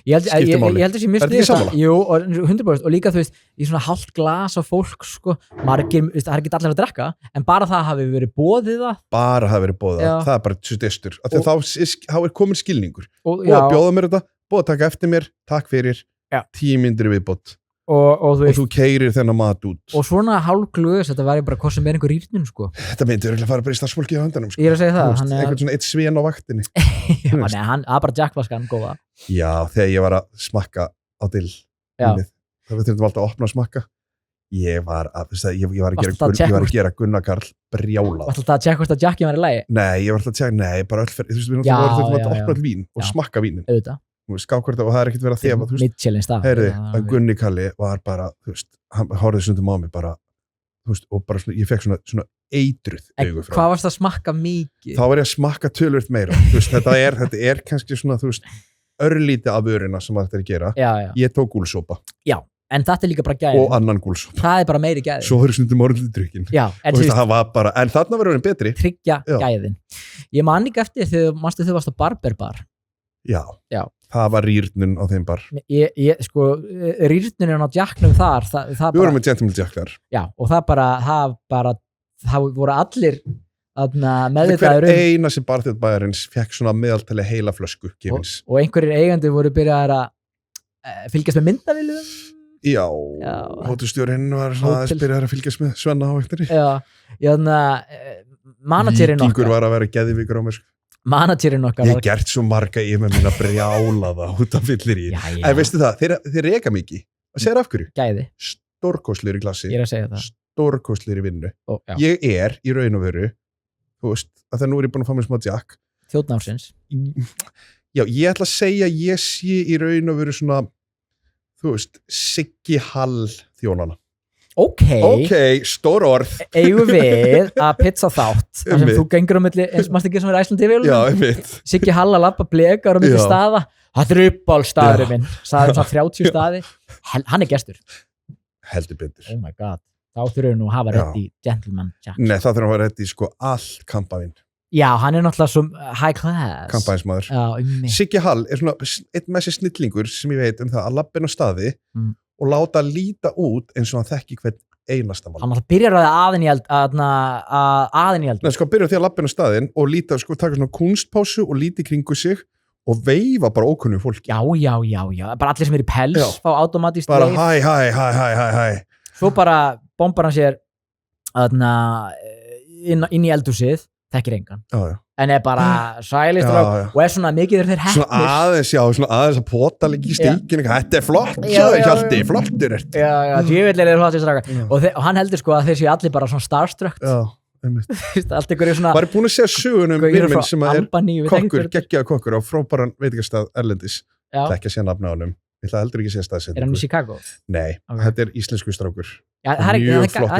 Ég held að sé mjög sniðugt. Jú, og 100% og líka þú veist, í svona hálft glas af fólk sko, margir, það er ekki allir að drekka en bara það hafi verið boðið það er bara stystur þá er komin skilningur og að bjóða mér þetta, búið að taka eftir mér takk fyrir, 10 mínútur viðbót og þú keyrir þennan mat út og svona hálfglöðs, þetta væri bara hvað sem er einhver rýrnum sko. Þetta myndi örugglega fara bara í starfsfólki á höndanum sko. Ég er að segja það einhvern svona eitt sven á vaktinni hann bara jackflaskan góða já, þegar ég var að smakka á dill það þurftum alltaf að opna að smakka ég var að gera Gunnar Karl brjálað Varstu alltaf að tjekka hvort að Jackie var í lagi? Nei, ég var alltaf að tjekka, bara öll fyrir þú veist, við þurftum að opna all vín og smakka vínin skákvörta og það er ekkert verið að þefa þú veist, heyrði, að Gunni Kalli var bara, þú veist, hann horfði stundum á mig bara, þú veist, og bara ég fekk svona eitruð augu frá hvað varst það að smakka mikið? Þá var ég að smakka tölvöld meira þú veist, þetta er kannski svona, þú veist örlítið af vörina sem þetta er að gera ég tók gúlsopa en þetta er líka bara gæði og annan gúlsopa það er bara meiri gæði svo verður stundum orðið drukkin en þarna verður henni betri tryggja gæðin ég man ekki eftir þegar þú varst á Barberbar já, það var rýrnun á þeim bar sko, rýrnunin á Jacknum þar við vorum með Gentleman Jack þar já, og það voru allir meðvitaður hver eina sem barþjóð bæjarins fekk svona meðaltali heila flösku gefins og einhverjir eigendur voru byrjaðar að fylgjast með myndavílu já, hótelstjórinn var aðeins byrjaðar að fylgjast með Svenna á eftir managerinn okkar var að vera geðvíkur á mér managerinn okkar ég hef gert svo marga í með mín að brjálaða út af fyllir í en veistu það, þeir reka mikið að segja af hverju gæði stórkostlir í klassi ég er að segja það stórkostlir í vinnu ég er í raun og veru þú veist, að það nú er ég búin að fá mér smá Jack þjóðn ársins já, ég ætla að segja ég sé í raun og veru svona þú veist, Siggi Hall þjónana ok, stór orð eigum við að pizza þátt þar sem þú gengur á milli, eins og maður ekki sem er Æsland Siggi Hall að labba blekar á milli staða, það er uppáhaldstaðurinn minn sagði það 30 staði hann er gestur heldur betur oh my god, þá þurfum við nú að hafa rétt í Gentleman Jack nei, það þurfum að hafa rétt í sko allt kampavinn já, hann er náttúrulega svo high class kampavinsmaður Siggi Hall er svona einn messi snillingur sem ég veit það að labbin á staði og láta líta út eins og hann þekki hvern einasta mann. Hann byrjar aðinn í eld. Nei, sko, byrjar því að labbin á staðinn og líta, sko, taka svona kunstpásu og líti kringu sig og veifa bara ókunnu fólki. Já. Bara allir sem er í pels fá automatist bara hæ. Svo bara bombar hann sér inn í eldhúsið, þekkir engan. Já. En er bara sælist og er svona mikið þeir heppnir. Svona aðeins að pota líka í stíkinu. Þetta er flott, Hjalti, flottur ert. Já, djöfellir er flottir straka. Og hann heldur sko að þeir séu allir bara svona starstruck. Já, einmitt. Allt ykkur er svona... Var ég búin að segja sögunum minn sem er kokkur, geggjaða kokkur á frábæran veitingastað erlendis. Það ekki að segja nafna á honum. Ég ætla heldur ekki að segja staðsetningu. Er hann í Chicago? Nei, þetta er íslensku strákur. Já, það er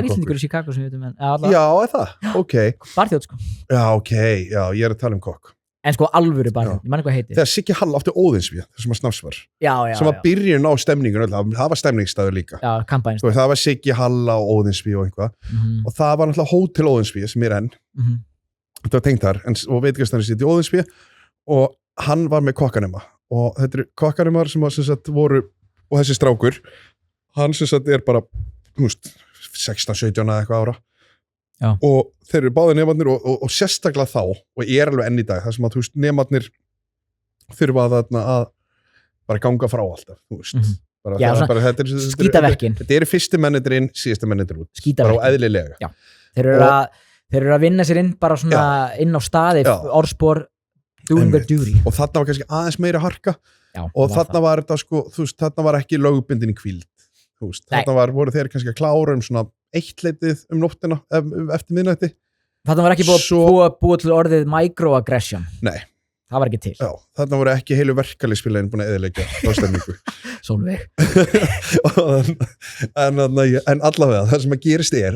íslendingur í Chicago sem við veitum. Já, er það? Ok. Barþjóð, sko. Já, ok. Já, ég er að tala kokk. En sko alvöru barþjóð, ég man ekki hvað heitir. Þegar Siggi Hall átti Óðinsvíð, þessum að snafs var. Já. Sem var byrjun á stemningun, það var stemningsstaður líka. Já, kampænstaður. Það var Siggi Hall á Óðinsvíð og eitthvað. Og það var náttúrulega Hótel Óðinsvíð sem er enn. Þetta var tengt þar, og veitingastæðurinn sitt í Óðinsvíð og hann var með kokkanema. Og þetta eru kokkanumar sem voru, og þessi strákur, hann sem sagt er bara, 16-17 eða eitthvað ára. Já. Og þeir eru báðir nemarnir og sérstaklega þá, og ég er alveg enn í dag, það sem að, nemarnir þurfa að bara ganga frá alltaf, skítaverkin. Þetta eru fyrsti mennirinn, síðasti mennirinn út. Skítaverkin. Bara á eðlilega. Já. Þeir eru að vinna sér inn bara svona inn á staði, orðspor, doing their duty. Og þarna var kannski aðeins meira harka. Já, og þarna var þetta sko, þarna var ekki lögbindin hvíld, þarna voru þeir kannski að klára svona eittleitið nóttina eftir miðnætti. Þarna var ekki búið til orðið microaggression. Nei. Það var ekki til. Já, þarna voru ekki heilu verkalýðsfélagin búin að eyðileggja þá stemningu. Sólveig. en allavega, það sem að gerist er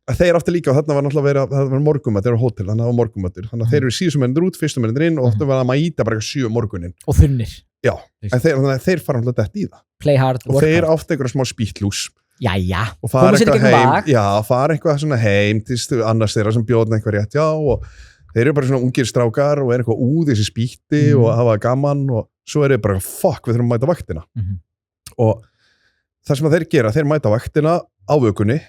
að þeir átti líka og þarna var náttúrulega það var morgumat, þeir eru á hótel, þannig að það var morgumatur þannig að þeir eru síðustu mennir út, fyrstu mennir inn og þarna var að mæta bara 7 morgunin og þunnir. Já, en þeir fara náttúrulega dætt í það. Play hard, og þeir átti einhverja smá spýtlús og fara eitthvað heim fara eitthvað svona heim til annars þeirra sem bjóðna eitthvað rétt og þeir eru bara svona ungir strákar og er eitthvað úð þessi spýtti og hafa gaman og svo er þið bara, fuck, við þurfum að mæta vaktina og það sem að þeir gera, þeir mæta vaktina á vökunni,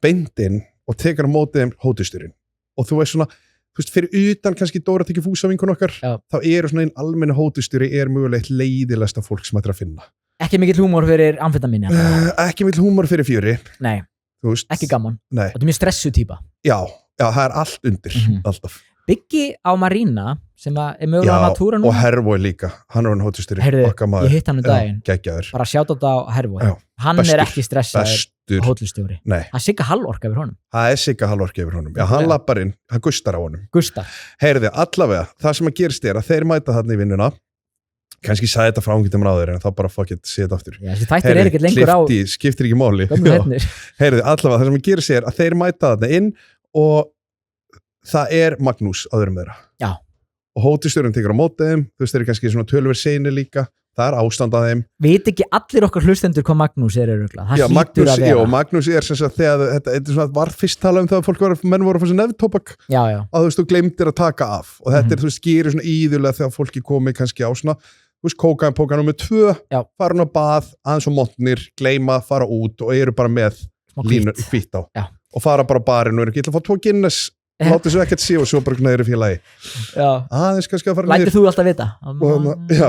beint inn og tekar á mótið þeim hótustjórin og þú veist svona, þú veist, fyrir utan kannski Dóra tekið fúsavinkun okkar, þá eru svona einn almenni hótustjóri mögulegt leiðilegsta fólk sem þetta er að finna. Ekki mikill húmor fyrir amfetaminni? Ekki mikill húmor fyrir fjöri. Nei, ekki gaman. Nei. Og þetta er mjög stressu týpa. Já, það er allt undir, alltaf. Biggi á Marina, sem er mögulega natúra nú. Já, og Hervói líka, hann er hann hótustjóri. Heyrðu, ég hitt hann daginn. Geggjaður. Bara sjátt á þetta á Hervói. Hann er ekki stressaður hótelstjóri. Nei. Það er Sigga Hallorka yfir honum. Það er Sigga Hallorka yfir honum. Já, hann lappar inn, hann gustar á honum. Gustar. Heyrðu, allavega, það sem að gerist er að þeir mæta þarna í vinnuna. Kannski sagði þetta frá einhvern áður en þá bara fuck it, sé þetta aftur. Já, þessi þættir er ekkert lengur á. Skiptir ekki máli. Heyrðu, allavega, það sem að gerist er að þeir mæta þarna inn og það er Magnús á öðrum þeirra. Já. Og hótelstjórinn tekur á móti þeim, þú veist, þeir eru kannski svona tölver seinir líka, það er ástand að þeim. Veit ekki allir okkar hlustendur hvað Magnús er örugglega? Það hlýtur að vera. Já, Magnús er sem sagt þegar þetta svona var fyrst talað það að menn voru að fá sér nefntóbak að þú veist, þú gleymdir að taka af og þetta þú veist, gerir svona íðurlega þegar fólki komi kannski á svona, þú veist, kókain númer 2, fara hún á bað aðeins og montnir, gleyma, fara út og eru bara með línur hvítt á og fara bara á barinn og eru ekki að fá 2 Guinness látið svo ekkert sé og svo bara knæðir í félagi aðeins kannski að fara nýr Lætur þú alltaf vita?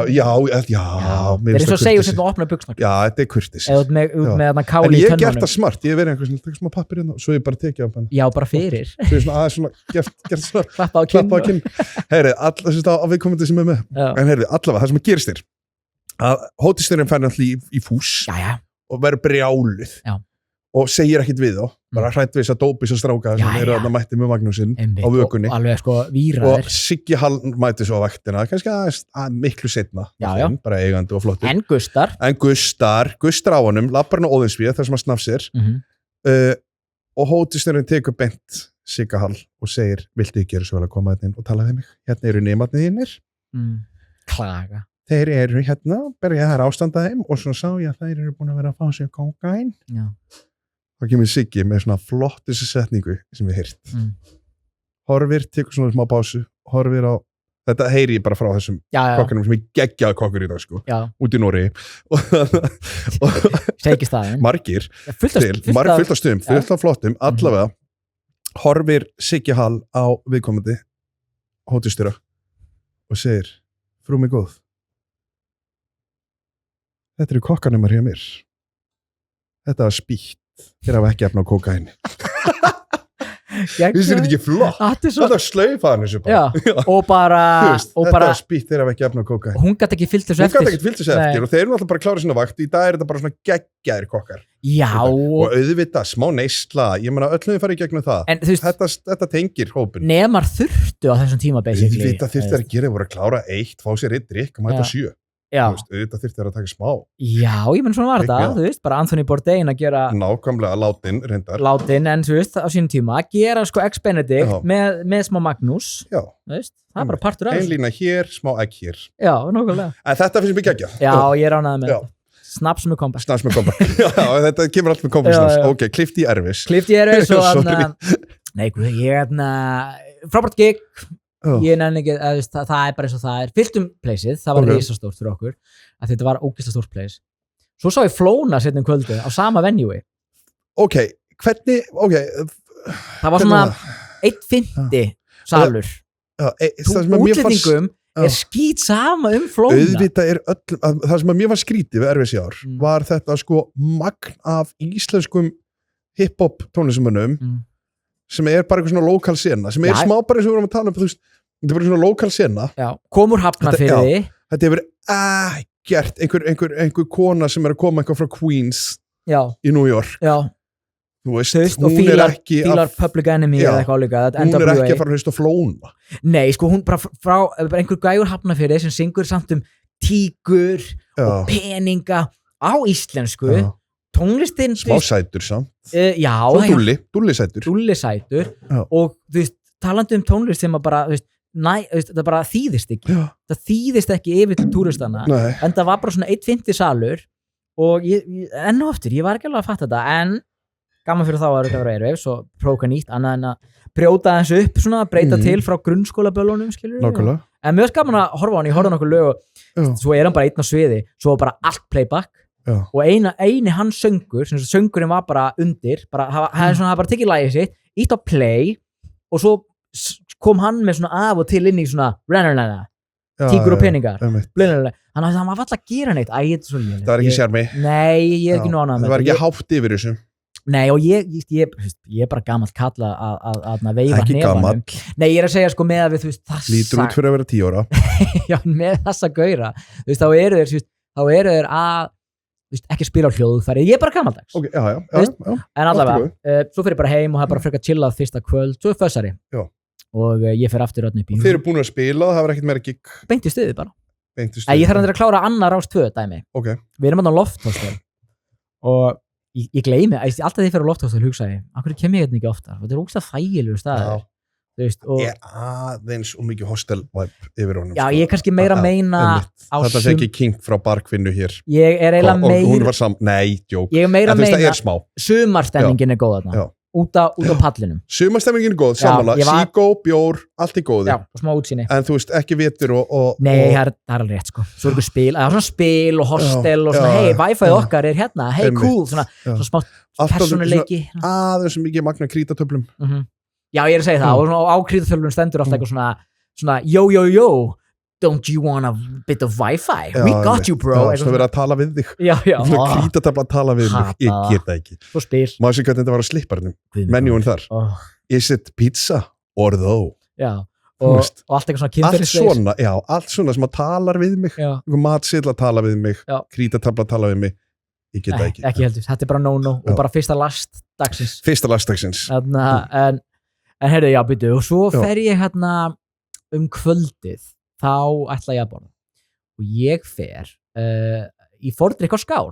Já það er eins og segjum sem þú opnar buksnakk já, þetta er kurtis en ég hef gert það smart, ég hef verið einhvers takk smá pappir hérna og svo ég bara tekið á hann já, bara fyrir svo ég aðeins svona gert svona klappa á kinn heyri, alltaf á viðkomandi sem er með en heyri, allavega, það sem að gerist þér að hótelstjórinn fær náttúrulega í fús og verður brjáluð og segir ekkit við þá, bara hrætt við þess að dópi svo stráka sem eru að mætti með Magnúsinn á vökunni alveg sko víraðir og Siggi Hall mætti svo á vaktina kannski að miklu setna bara eigandi og flottur en Gustar á honum, lappar hann á Óðinsvíð þar sem að snafsir og hótelstjórinn tekur bent Sigga Hall og segir, viltu ekki gera svo vel að koma hérna inn og tala við mig, hérna eru neymatnið þínir klaga þeir eru hérna, byrja það er ástand að þeim og svona sá ég að þeir eru búin að vera að fá sér kókaín þá kemur Siggi með svona flottustu setningu sem við heyrt horfir, tekur svona smá pásu horfir á, þetta heyri ég bara frá þessum kokkanum sem ég geggjaði kokkur í dag sko, út í Noregi margir fullt af stöðum, fullt af flottum allavega, horfir Siggi Hall á viðkomandi hótelstjóra og segir, frú mig góð þetta eru kokkanumar hjá mér þetta var spýtt þeir hafa ekki efna á kókaini Finnst þetta ekki flott? Þetta slaufa hann þessu bara. Og bara þetta var spýtt þegar ekki efna kókain. Hún gæti ekki fyllt þessu eftir. Og þeir eru náttúrulega bara klára sinna vakt. Í dag er þetta bara svona geggjaðir kokkar. Já. Og auðvitað, smá neysla. Ég meina, öllum við farið í gegnum það. En, þetta tengir hópin. Nemar þurftu á þessum tíma basically. Auðvitað þurftu að gera voru að klára 1, fá sér 1 drykk og mæta 7. Auðvitað þurfti að taka smá. Já, ég menn svona var þetta, þú veist, bara Anthony Bourdain að gera nákvæmlega látin, en þú veist, á sínum tíma að gera sko X-Benedict með smá Magnús, þú veist, það er bara partur af þessu. Ein lína hér, smá egg hér. Já, nákvæmlega. En þetta finnst mér geggjað. Já, ég er ánægður með þetta. Snaps með kompa. Já, þetta kemur allt með kompa snaps. Ok, klift í erfis og nei, ég frábært gig. Ég nefn ekki, það er bara eins og það er fyllt placeið, það var risastórt fyrir okkur að þetta var ógeðslega stórt place svo sá ég Flóna seinna kvöldu á sama venjúi hvernig það var svona 1.50 salur útlendingum er skít sama Flóna auðvitað er öll, það sem að mér var skrítið við erfis í ár var þetta sko magn af íslenskum hip-hop tónlistamönnum sem er bara eitthvað svona lokal sena sem er smá bara eins og við vorum að tala um þú veist þetta er bara svona lokal sena komur Hafnarfirði þetta hefur gert einhver kona sem er að koma eitthvað frá Queens í New York þú veist, hún er ekki fílar Public Enemy eða eitthvað álíka hún er ekki að fara að hlusta Flóna nei, sko hún bara einhver gægur Hafnarfirði sem syngur samt tígur og peninga á íslensku tónlistin smá sætur samt dúllisætur og þú veist, talandi tónlist sem að bara, þú veist, það bara þýðist ekki það þýðist ekki yfir til túristana en það var bara svona 1.50 salur og enn og aftur, ég var ekki alveg að fatta þetta en gaman fyrir þá að þetta vera Airwaves og prófa nýtt annað en að brjóta þessu upp svona, breyta til frá grunnskólaböllunum skilur En mjög gaman að horfa á hann, ég horfa á nokkuð lög og svo hann bara einn á sviði, svo bara allt playback og eini hann söngur, sem söngurinn var bara undir, það bara tekið lagið sitt, ítt á play og svo kom hann með svona af og til inn í svona tíkur og peningar þannig að hann var alltaf að gera neitt það var ekki sjarmi nei, ég er ekki nóna það var ekki hátt yfir þessu nei og ég er bara gamall kall að veifa ekki gamall nei, ég er að segja sko með að við lítur út fyrir að vera 10 ára já, með þessa gaura þá eru þeir að ekki spila á hljóðfæri, ég er bara gammaldags okay, já. En allavega, svo fyrir ég bara heim og það bara frekar chillað fyrsta kvöld, svo er fössari og ég fyrir aftur öll upp í þeir eru búin að spila, það var ekkert meira gigg beint í stuði bara ég þarf að klára annar Rás 2 dæmi við erum á lofthostel og ég gleymi, alltaf því ég fyrir á lofthostel hugsa ég, af hverju kem ég hérna ekki oftar þetta er ógstað þægilegu staður ég er aðeins og mikið hostel-vibe yfir honum já, ég er kannski meira að meina þetta sé ekki king frá barkvinnu hér ég er eiginlega meira hún var nei, djók ég er meira að meina sumarstemmingin er góð þarna út á pallinum sumarstemmingin er góð, samanlega síkó, bjór, allt er góð já, og smá útsýni en þú veist, ekki vetur og nei, það er alveg rétt sko svo er ekki spil, það er svona spil og hostel og svona, hei, wifi okkar er hérna hei, cool, svona smá persónuleiki aðeins mikið magna krítatöflum já, ég er að segja það og á krítatöflum stendur alltaf eitthvað svona yo don't you want a bit of Wi-Fi? We got you, bro. Það verið að tala við þig. Já. Krítatöfla að tala við mig. Ég get það ekki. Svo spyr. Maður sé hvernig þetta var að slipparnum. Menjúin þar. Is it pizza or though? Já. Og allt eitthvað svona kynferðislegs. Allt svona sem að talar við mig. Matsill að tala við mig. Krítatöfla að tala við mig. Ég get það ekki. Ekki heldur. Þetta er bara no-no og bara fyrsta last dagsins. En heyrðu, já, byrju. Og svo fer ég hérna kvöldið. Þá ætla ég að borða og ég fer í fordrykk á skál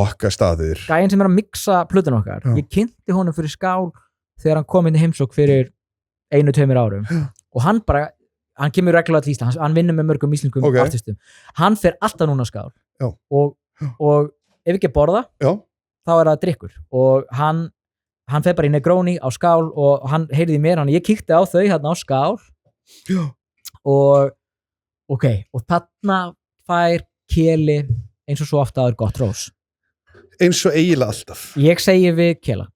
okkar staður gæinn sem er að mixa plötun okkar ég kynnti honum fyrir skál þegar hann kom inn í heimsókn fyrir 1-2 árum og hann kemur reglulega til Ísland hann vinnur með mörgum íslenskum artistum hann fer alltaf núna á skál og ef ekki að borða þá er það drykkur og hann fer bara í Negroni á skál og hann heyrði í mér ég kíkti á þau hérna á skál og þarna fær Keli eins og svo ofta að er gott rós eins og eiginlega alltaf ég segi við Kela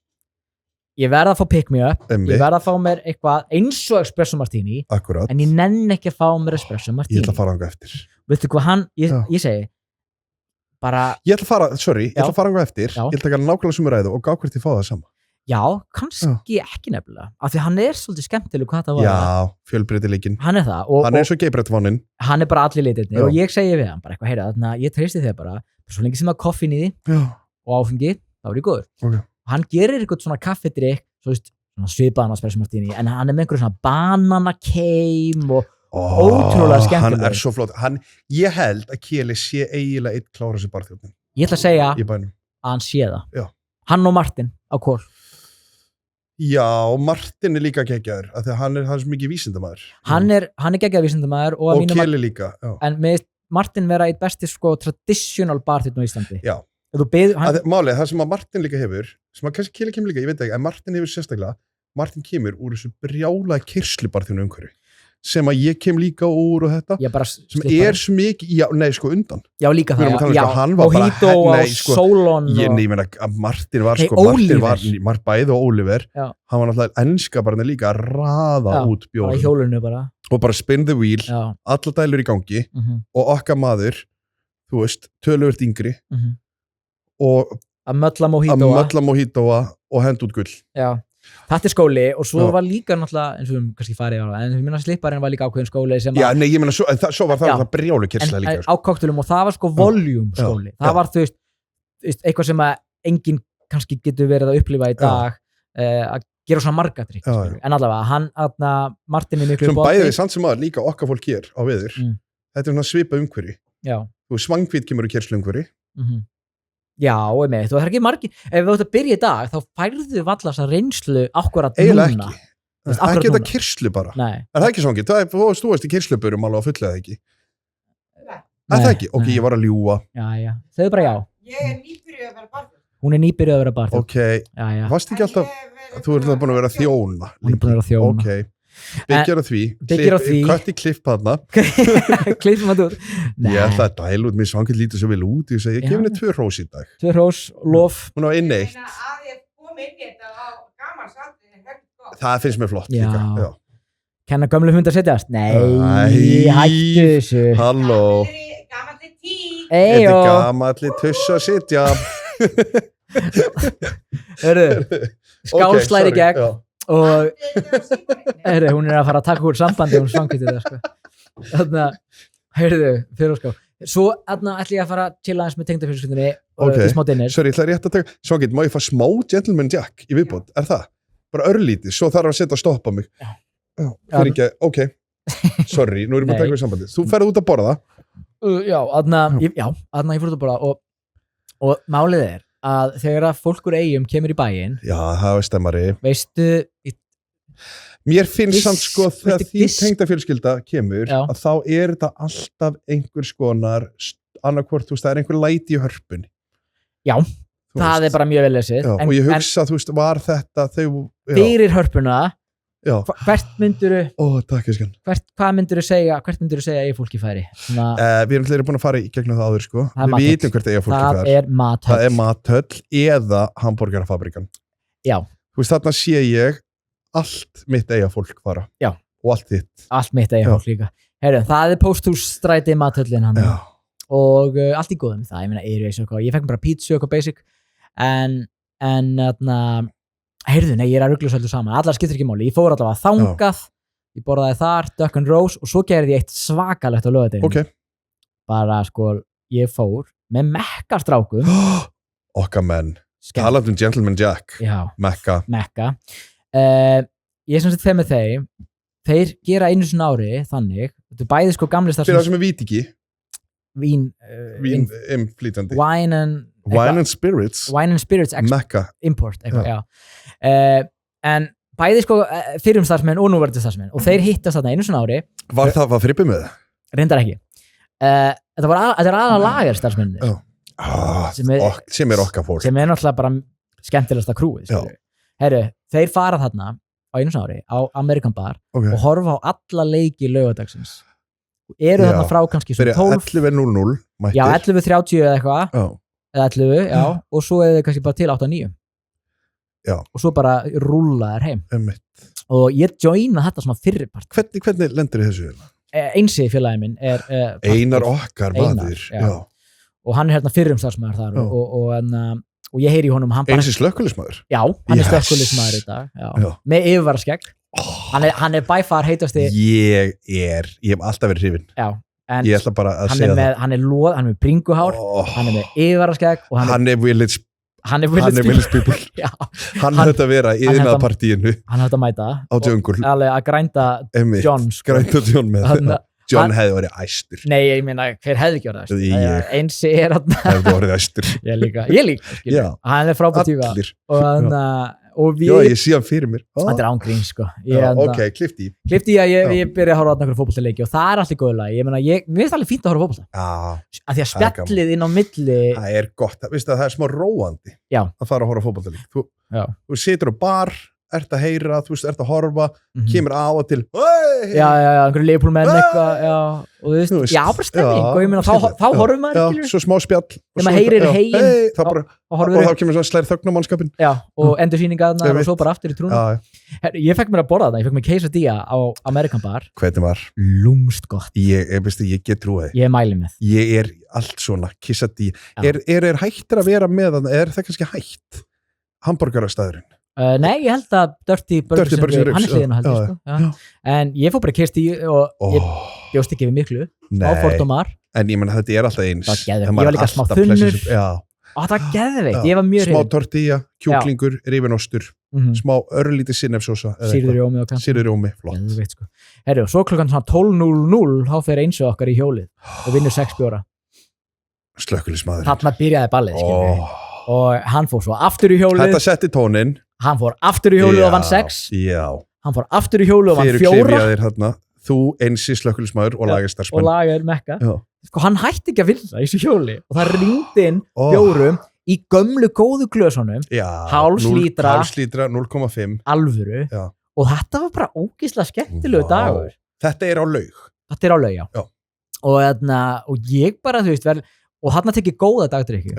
ég verð að fá pick me up ég verð að fá mér eitthvað eins og espresso martini akkurat en ég nenn ekki að fá mér espresso martini ég ætla að fara ánga eftir veistu hvað ég segi bara ég ætla að fara ánga eftir ég ætla að taka nákvæmlega sumuræðu og gá hvert ég fá það sama já, kannski ekki nefnilega af því hann er svolítið skemmtileg hvað það var já, fjölbreytileikinn hann er það hann er eins og geibrættvannin hann er bara allir litirnir og ég segi við hann bara eitthvað heyra þarna ég treysti þig bara svo lengi sem það koffín í því og áfengi þá er ég góður hann gerir eitthvað svona kaffedrykk svona svipaðan á espresso martini en hann er með einhverjum svona bananakeim og ótrúlega skemmtileg hann er svo flott ég held að Keli sé eiginlega eitt klára sér barþjóðin ég ætla að segja að hann sé það hann og Martin á kól já, Martin er líka geggjaður af því að hann er svo mikið vísindamaður hann er geggjaður vísindamaður og Keli líka en með Martin vera eitt besti sko traditional barþjóðn á Íslandi já málið, það sem að Martin líka hefur sem að kannski Keli kemur líka, ég veit ekki en Martin hefur sérstaklega, Martin kemur úr þessu brjálaða kirslubarþjónu umhverfi sem að ég kem líka úr og þetta sem er svo mikið, undan já líka það, hann var Mojito og Solon ég meina að Martin var bæði og Oliver hann var náttúrulega ennskabarnir líka að raða út bjórn og bara spin the wheel alla dælur í gangi og okkar maður þú veist, töluvert yngri og að mölla Mojitoa og hend út gull þetta er skóli og svo var líka náttúrulega eins og við kannski farið á það en ég minna slipparinn var líka ákveðin skóli sem já, nei, ég minna, svo var það brjálu kyrsla líka á koktelum og það var sko volume skóli það var þú veist, eitthvað sem að enginn kannski getur verið að upplifa í dag að gera svona marga drykk en allavega, Martin er miklu sem bæðið samt sem aður líka okkar fólk hér á veður þetta er svona svipa umhverfi þú svangvít kemur í kyrslu umhverfi já, og það er ekki margir ef þú ætti að byrja í dag, þá færðu valla þessa reynslu akkurat eiginlega núna ekki þetta kyrslu bara en það er ekki svangið, þú veist í kyrsluburum alveg að fulla það ekki það ekki, ok, ég var að ljúga já, þau bara já ég er nýbyrjuð að vera barþjóð hún er nýbyrjuð að vera barþjóð ok, varst ekki alltaf þú ert búin að vera þjóna hún er búin að vera þjóna byggjar á því kvætti klippana klippum að út ég ætla að dæla út, mér svangir lítið svo vel út ég segi, ég gef henni 2 hrós í dag 2 hrós, lof hún á inn eitt að ég kom inn í þetta á gamalsaldri það finnst mér flott líka já. Kenna gömlu hund að setjast? Nei, hættu þessu halló gamalli tí þetta er gamalli tuss að sitja skálslæri gegn og hún að fara að taka úr sambandi hún svangið þetta sko. Þannig að, fyrir skál svo ætla ég að fara að chilla eins með tengdafjölskyldunni í smá dinnir sorry, ég ætla rétt að taka, svangið, má ég fá smá gentleman jack í viðbót, það? Bara örlítið, svo þarf að setja að stoppa mig fyrir ekki, ok sorry, nú erum við að taka við sambandi þú ferð út að borða ég fór út að borða og málið er að þegar að fólk úr eigum kemur í bæinn já, það er stemmari veistu mér finnst samt sko þegar því tengdafjölskylda kemur að þá er þetta alltaf einhvers konar annarkvort, þú veist, það er einhver læti í hörpunni já, það er bara mjög vel lesið og ég hugsa, þú veist, var þetta fyrir hörpuna hvert mynduru hvað mynduru segja eigi fólki færi við erum búin að fara í gegnum það áður sko við vitum hvert eigi fólki færi það er mathöll eða hamborgarafabrikan já þú veist þarna sé ég allt mitt eigi fólk fara já. og allt mitt eigi fólk líka það er pósthússtræti mathöllin og allt í góðum það ég fekk bara pítsu eitthvað basic en nei, ég er að rugla svo öllu saman, allar skiptir ekki máli ég fór allavega þangað, ég borðaði þar Duck and Rose og svo gerði ég eitt svakalegt á laugardaginn bara sko, ég fór með mekkastrákum okkar menn, talað Gentleman Jack Mekka ég sem sett þeim með þeir gera einu sinni ári þannig, þetta er bæði sko gamli fyrir það sem er vít ekki vín inflýtandi Wine and Spirits Mekka import en bæði sko fyrrum starfsmenn og núverandi starfsmenn og þeir hittast þarna einu svona ári var frippið með það? Reyndar ekki þetta er aðal lagar starfsmenn sem er okkar fólk sem er náttúrulega bara skemmtilegasta krúið þeir fara þarna á einu svona ári á American Bar og horfa á alla leiki laugardagsins eru þarna frá kannski 12 11.00 já 11.30 eða eitthvað eða 11, og svo er þið kannski bara til 8-9 og svo bara rúlla þær heim og ég joina þetta svona fyrirpart hvernig lendir þið þessu? Einsi félagi minn er Einar okkar maður og hann er hérna fyrrum starfsmaður þar og ég heyri í honum Einsi slökkulismadur? Já, hann er slökkulismadur í dag með yfirvaraskegg hann er by far heitasti ég hef alltaf verið hrifinn ég ætla bara að segja það hann er með bringuhár hann er með yfirvaraskegg hann er village people hann hætti að vera í innadpartíinu hann hætti að mæta á Djöngul að grænda John með það John hefði verið æstur nei, ég meina, hver hefði ekki verið æstur Einsi er hefði verið æstur ég líka hann er frábært tífa og ég sé hann fyrir mér þetta er ángrín sko klifti að ég byrja að horfa á einhverju fótboltaleiki og það er allir góðulega ég meina, mér finnst allir fínt að horfa á fótbolta af því að spjallið inn á milli það er gott, það er smá róandi að fara að horfa á fótboltaleik þú situr á bar ert að heyra, þú veist, ert að horfa kemur á og til einhverju leifbúlmenn eitthvað og þú veist, bara stemming og ég meina, þá horfum maður svo smá spjall þegar maður heyrir heim og þá kemur svona slær þögn á mannskapin og endursýningarnar og svo bara aftur í trúnum ég fekk mér að borða það, ég fekk mér quesadilla á American Bar hvernig var? Lúmst gott ég get trúið ég mæli með ég er allt svona quesadilla er hættir að vera með það, er það kannski hætt hamborgarastæðurinn? Nei, ég held að Dirty Burger hann er hliðin að heldur en ég fór bara kyrst í og ég bjóst ekki við miklu á fordómar en ég menn þetta er alltaf eins ég var líka smá þunnur það var geðveikt, ég var mjög smá tortilla, kjúklingur, rífinostur smá örlítið sinnefsósa sýrður rjómi, flott herru, svo klukkan 12.00 þá fer Einsi okkar í hjólið og vinnur 6 bjóra slökkulismadur þarna byrjaði ballið og hann fór svo aftur í hjólið þetta setti tónin hann fór aftur í hjólið og vann 6 hann fór aftur í hjólið og vann 4 fyrir klifjaðir hérna þú Einsi slökkulismadur og lagarstarfsmenn og lagar Mekka sko hann hætti ekki að vinna í þessu hjóli og það ringdi inn bjórum í gömlu góðu glösunum hálfslítra 0,5 alvöru og þetta var bara ógeðslega skemmtilegu dagur. Þetta er á Laug, já. Og ég bara, þú veist, og þarna tekið góða dagdrykju.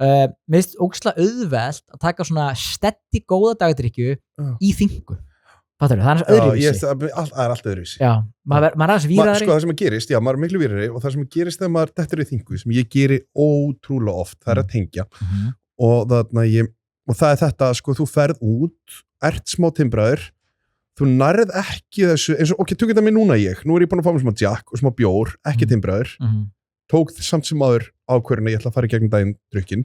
Mér finnst ógeðslega auðvelt að taka svona steady góða dagdrykju í þingu. Fattar þú, það er öðruvísi. Það er allt öðruvísi. Já, maður er aðeins víraðari. Sko það sem að gerist, já, maður er miklu víraðari og það sem að gerist þegar maður dettur í þingu, sem ég geri ótrúlega oft, það er að tengja. Og það er þetta, sko, þú ferð út, ert smá timbraður, þú nærð ekki þessu, eins og, ok, tökum þetta mig núna nú er ég búin að fá mig smá jack og smá bjór, ekki timbraður, tók samt sem áður ákvörðin að ég ætla að fara í gegnum daginn drukkin,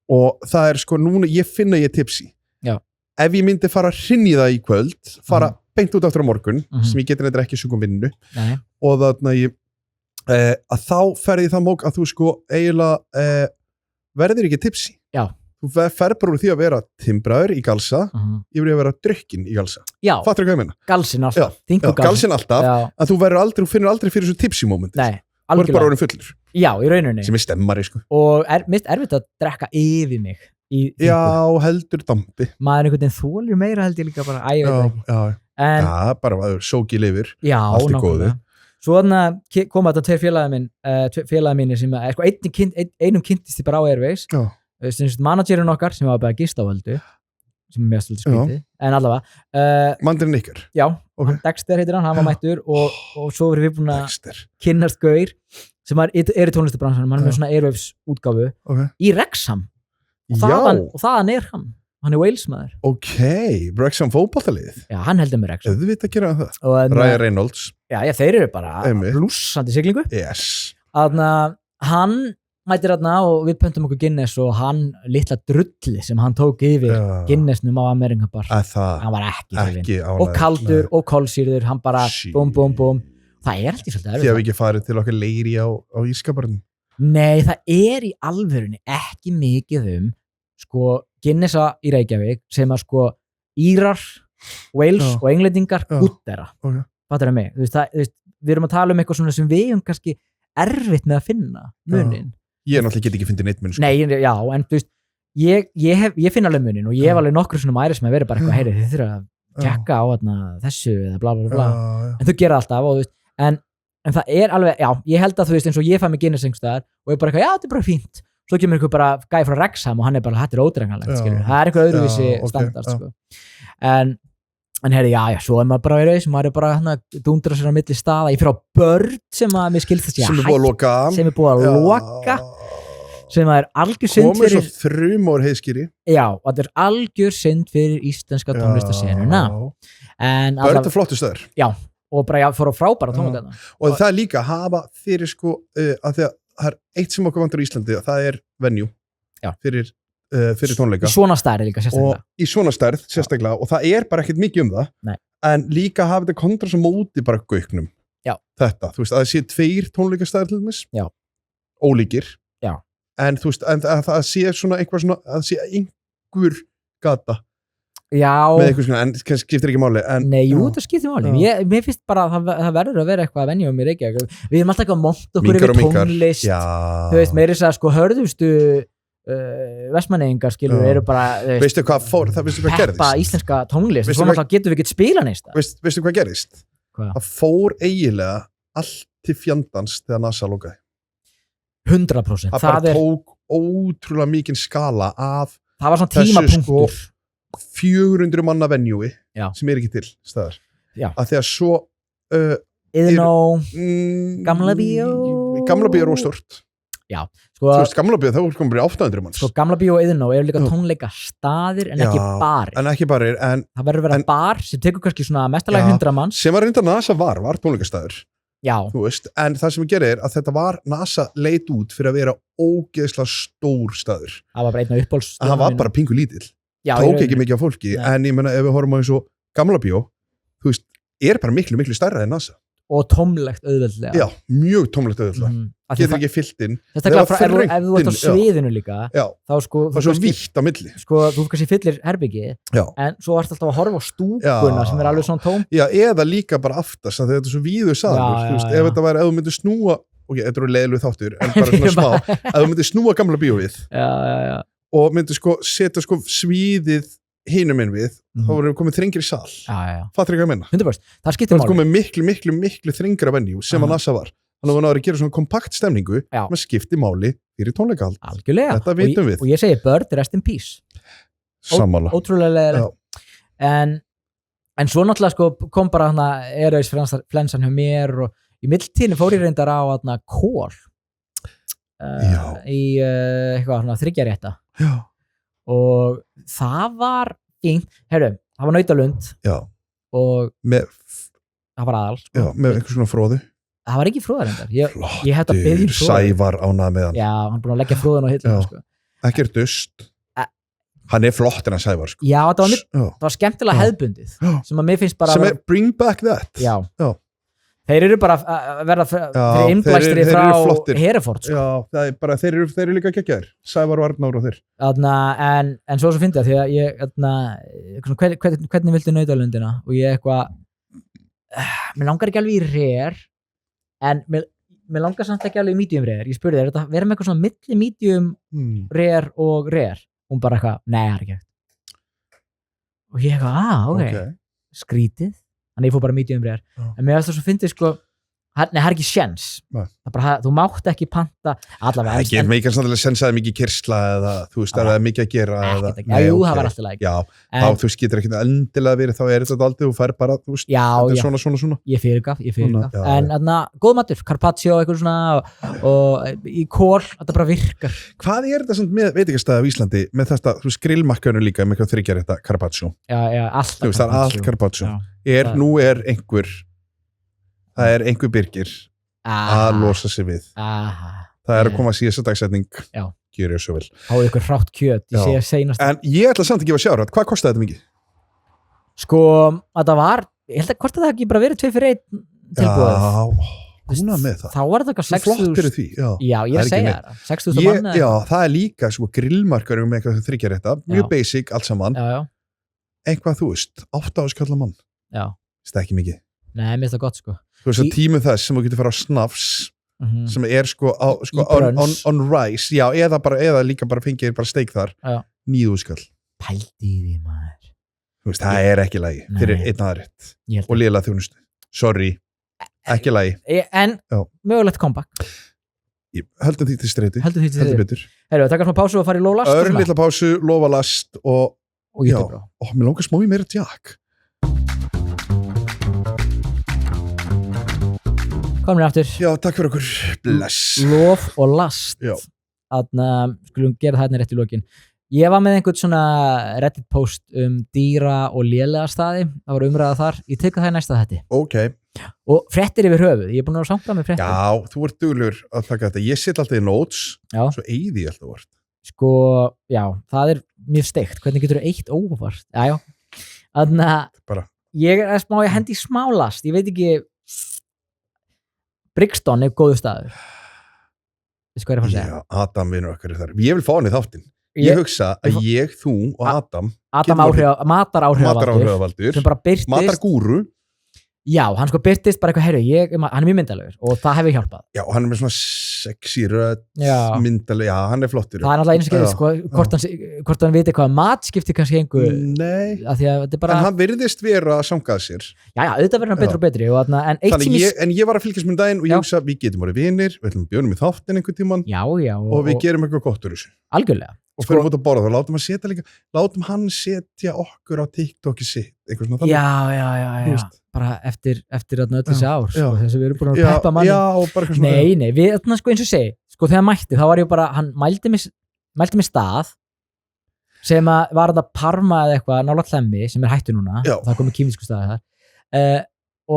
og það er sko, núna, ég finna ég tipsi. Ef ég myndi fara að hrynja það í kvöld, fara beint út aftur á morgun, sem ég geti neitt ekki sögum vinnu, og að þá ferði það mók að þú sko eiginlega verður ekki tipsi. Já. Þú ferð bara úr því að vera timbraður í galsa, yfir að vera drukkin í galsa. Já. Fattur hvað ég meina? Galsin alltaf. Já, galsin alltaf, að þú finnur aldrei fyrir þessu tipsi mómenti. Nei, algjörlega. Þú er bara orðin fullur. Já, í rauninni. Sem er stemmari, sko. Og mist erfitt að drekka yfir mig. Já, heldur dampi. Maður einhvern veginn þolir meira held ég líka bara, ég veit ekki. Já, bara sóki lifir. Já, nákvæmlega. Svo koma þetta félagi mínir sem sko, einum kynntist ég bara á Airways. Managerinn okkar sem var bara að gista á Öldu, sem er mest svolítið skrítið, en allavega. Mandarinn ykkar? Já, Dexter heitir hann var mættur og svo erum við búin að kynnast gaur sem er í tónlistabransanum, hann er með svona Airwaves útgáfu í Wrexham. Og þaðan er hann er Walesmaður. Ok, Wrexham fótboltalið. Já, hann heldur með Wrexham. Auðvitað að gera það. Ryan Reynolds. Já, þeir eru bara blússandi siglingu. Yes. Hann mætir og við pöntum okkur Guinness og hann litla drulli sem hann tók yfir Guinnessnum á Amerika bar. Hann var ekki og kaldur og kolsýrður, hann bara búm. Það er alltaf svolítið erfitt. Þið hafa ekki farið til okkar leiri á Ískabarinn? Nei, það er í alvörunni ekki mikið sko Guinnessa í Reykjavík sem að sko Írar, Wales og englendingar útdera. Fattar það mig? Þú veist, við erum að tala um eitthvað svona sem við erum kannski erfitt með að finna munin. Ég náttúrulega get ekki fundið neitt mun. Sko. Nei, já, en þú veist, ég finn alveg munin og ég hef alveg nokkru svona mæri sem að vera bara eitthvað, heyri, þið þurfa að tjekka á þessu eða bla bla bla. En þau gera alltaf og þú veist, en það er alveg, já, ég held að þú veist eins og ég fæ mig Guinness einhverstaðar og ég bara eitthvað, já, þetta er bara fínt. Svo kemur einhver bara gæi frá Wrexham og hann er bara, þetta er ódrenganlegt, skilur. Það er einhver öðruvísi standard, sko. En herri, já, svo er maður bara í raus, maður er bara hérna dundra sér á milli staða. Ég fyrir á börn sem að mér skilst þess sem er búið að loka. Sem er algjör synd fyrir... Komið svo 3 ár heiðskýri. Já, og þetta er algjör synd fyrir íslenska tónlistasenuna. Börn er flottu stöður. Já. Og bara fór á frábæra tónleika. Og það er líka að hafa fyrir sko að því að það er eitt sem okkur vantur í Íslandi, það er venue fyrir tónleika. Í svona stærð líka sérstaklega. Og í svona stærð sérstaklega og það er bara ekkert mikið það. Nei. En líka hafa þetta kontra sem móti bara gauknum. Já. Þetta, þú veist, að það sé 2 tónleikastæðir til dæmis. Já. Ólíkir. Já. En þú veist, að það sé svona eitthvað svona, að það sé einhver gata. Já. Með eitthvað svona, en kannski skiptir ekki máli. Nei, jú, það skiptir máli. Mér finnst bara að það verður að vera eitthvað að venja um í Reykjavík. Við erum alltaf eitthvað að monta okkur yfir tónlist. Já. Þú veist, meira þess að sko hörðustu vestmanneyingar skilur eru bara veistu hvað gerðist? Peppa íslenska tónlist. Svona alltaf getum við ekki spila neist. Veistu hvað gerðist? Það fór eiginlega allt til fjandans þegar NASA lokaði. 100%. Það bara tók ótrúlega mikinn skala af það var svona tímapunktur. 400 manna venjúi sem er ekki til staðar. Já. Að því að svo Iðnó, Gamla Bíó er óstort. Já, sko, þú veist, Gamla Bíó, þá komum við 800 manns. Sko, Gamla Bíó og Iðnó eru líka tónleika staðir en ekki barir. En ekki barir, en það verður að vera bar sem tekur kannski svona mestalega 100 manns. Sem var reynda NASA var tónleikastaður. Já. Þú veist, en það sem við gerir að þetta var NASA leit út fyrir að vera ógeðslega stór staður. Það var bara einn af uppáhalds. Það var bara pingu lítill. Tók ekki mikið af fólki, en ég meina ef við horfum á eins og Gamla Bíó, þú veist, er bara miklu stærra en NASA. Og tómlegt auðveldlega. Já, mjög tómlegt auðveldlega. Getur ekki fyllt inn. Sérstaklega ef þú ert á sviðinu líka, þá sko... Það er svo vítt á milli. Sko, þú kannski fyllir herbyggi, en svo ert alltaf að horfa á stúkuna sem er alveg svona tóm. Já, eða líka bara aftast, þegar þetta er svo víður salur, þú veist, ef þetta væri, ef þú myndir snúa, ok, þetta eru leiðilegu þáttur, en bara svona smá, ef þú myndir snúa Gamla Bíóið og myndir sko setja sko sviðið hinum inn við, þá vorum við komið þrengri sal. Fattur ekki að minna? 100%. Það skiptir máli. Það komið miklu þrengra venue sem að NASA var. Þannig að það var að gera svona kompakt stemningu með skipti máli fyrir tónleikahald. Algjörlega. Þetta vitum við. Og ég segi Bird, rest in peace. Sammála. Ótrúlega en svo náttúrulega sko kom bara hana Airways flensan hjá mér og í mildtíðinu fór ég reyndar á hana Kól í eitthvað svona 3 rétta. Já. Og það var fínt, heyrðu, það var Nautalund og það var aðal sko. Já, með einhvers svona fróðu. Það var ekki fróðar endar. Ég hef þetta beðið Sævar ánað með hann. Já, hann búin að leggja fróðan á hilluna sko. Ekkert dust. Hann flottur en Sævar sko. Já, það var skemmtilega hefðbundið sem að mér finnst bara sem bring back that. Já. Þeir eru bara að verða fyrir innblæstri frá Hereford sko. Já, það er bara, þeir eru líka geggjaðir. Sævar og Arnór og þeir. En svo fyndi það, því að ég, hvernig viltu Nautalundina? Og ég eitthvað, mér langar ekki alveg í rare, en mér langar samt ekki alveg í medium rare. Ég spurði þér, þetta verður með eitthvað svona milli medium rare og rare. Hún bara eitthvað, nei, það er ekki hægt. Og ég eitthvað, ok. Skrítið. Þannig ég fór bara medium rare. En mér veist það svo fyndið sko, það er ekki sjens. Það bara, þú mátt ekki panta allavega. Það ger mikið sannlega sjens að það er mikið kyrsla eða þú veist, það er mikið að gera. Jú, það var alltaf læk. Já, þá þú getur ekki endilega verið, þá er þetta aldrei, þú fær bara, þú veist, þetta er svona. Ég fyrirgaf. En góð matur, carpaccio, eitthvað svona, og í Kól, þetta bara virkar. Hvað er þetta með veitingastæði á Íslandi, með þetta, þú veist, grillmarkaðinu líka, með eitthvað 3 rétta carpaccio? Já, allt carpaccio. Nú er einhver Birgir að losa sig við. Það er að koma að síðasta dagsetning. Gjör ég svo vel. Háðu ykkur hrátt kjöt, ég sé að seinast. En ég ætla samt að gefa sjárat, hvað kostaði þetta mikið? Sko, þetta var, ég held að hvort það ekki bara verið 2 fyrir 1 tilbúið. Húnað með það. Þá var þetta eitthvað 6.000. Flott fyrir því, já, ég segja það. 6.000 mann. Já, það er líka sko grillmarkaður með eitthvað 3 rétta, mjög basic, allt saman. Eitthvað þú veist, 8 áskalla mann. Já. Það er ekki mikið. Nei, mér finnst það gott sko. Þú veist að tímum þess sem þú getur fara á snafs sem er sko on rice, já, eða líka bara fengið bara steik þar, 9 skall. Pældi í því maður. Þú veist, það er ekki lagi fyrir einn aðrætt og lélega þjónustu. Sorry, ekki lagi. En mögulegt comeback. Höldum því til streyti. Höldum betur. Herru, það taka smá pásu og fara í lofalast. Örlítla pásu, lofalast og já, mér langar smá í meira Jack. Komum við aftur. Já, takk fyrir okkur. Bless. Lof og last. Já. Skulum gera það hérna rétt í lokin. Ég var með einhvern svona Reddit post dýra og lélega staði. Það var umræða þar. Ég teka það í næsta þetta. Ok. Og fréttir yfir höfuð. Ég er búin að samla með fréttir. Já, þú ert duglur að taka þetta. Ég sitt alltaf í notes. Já. Svo eyði ég alltaf vart. Sko, já, það er mjög steikt. Hvernig getur þú eitt óvart? Já. Þannig að ég er smá að hendi smá last. Ég veit ekki Brixton er góðu staður. Hvað er að fara að segja? Já, Adam vinur okkar er þar. Ég vil fá hann í þáttinn. Ég hugsa að þú og Adam mataráhrifavaldur sem bara byrtist matargúru. Já, hann sko byrtist bara eitthvað, hann er mjög myndalegur og það hefur hjálpað. Já, hann er með svona sexy rödd, myndaleg, já, hann er flottur. Það er náttúrulega eins og getur, sko, hvort hann viti hvað mat skiptir kannski einhver. Nei, bara... en hann virðist vera að sangað sér. Já, auðvitað verður hann betri og betri. En ég var að fylgjast með daginn og ég hugsa, við getum orðið vinir, við ætlum að bjóðum í þáttinn einhvern tímann. Já, og við gerum eitthvað gott úr þessu. Algjörlega. Og fyrir út að borða, þá látum hann setja okkur á TikTok-i sitt, eitthvað svona þannig. Já. Bara eftir öll þessi ár, sko, þess að við erum búin að peppa manni. Já, og bara eitthvað svona. Nei, við, sko, eins og segi, sko, þegar mætti, þá var ég bara, hann mældi mig stað, sem að var þetta Parma eða eitthvað, nálægt Hlemmi, sem er hættu núna, það komið kýminsku staði þar,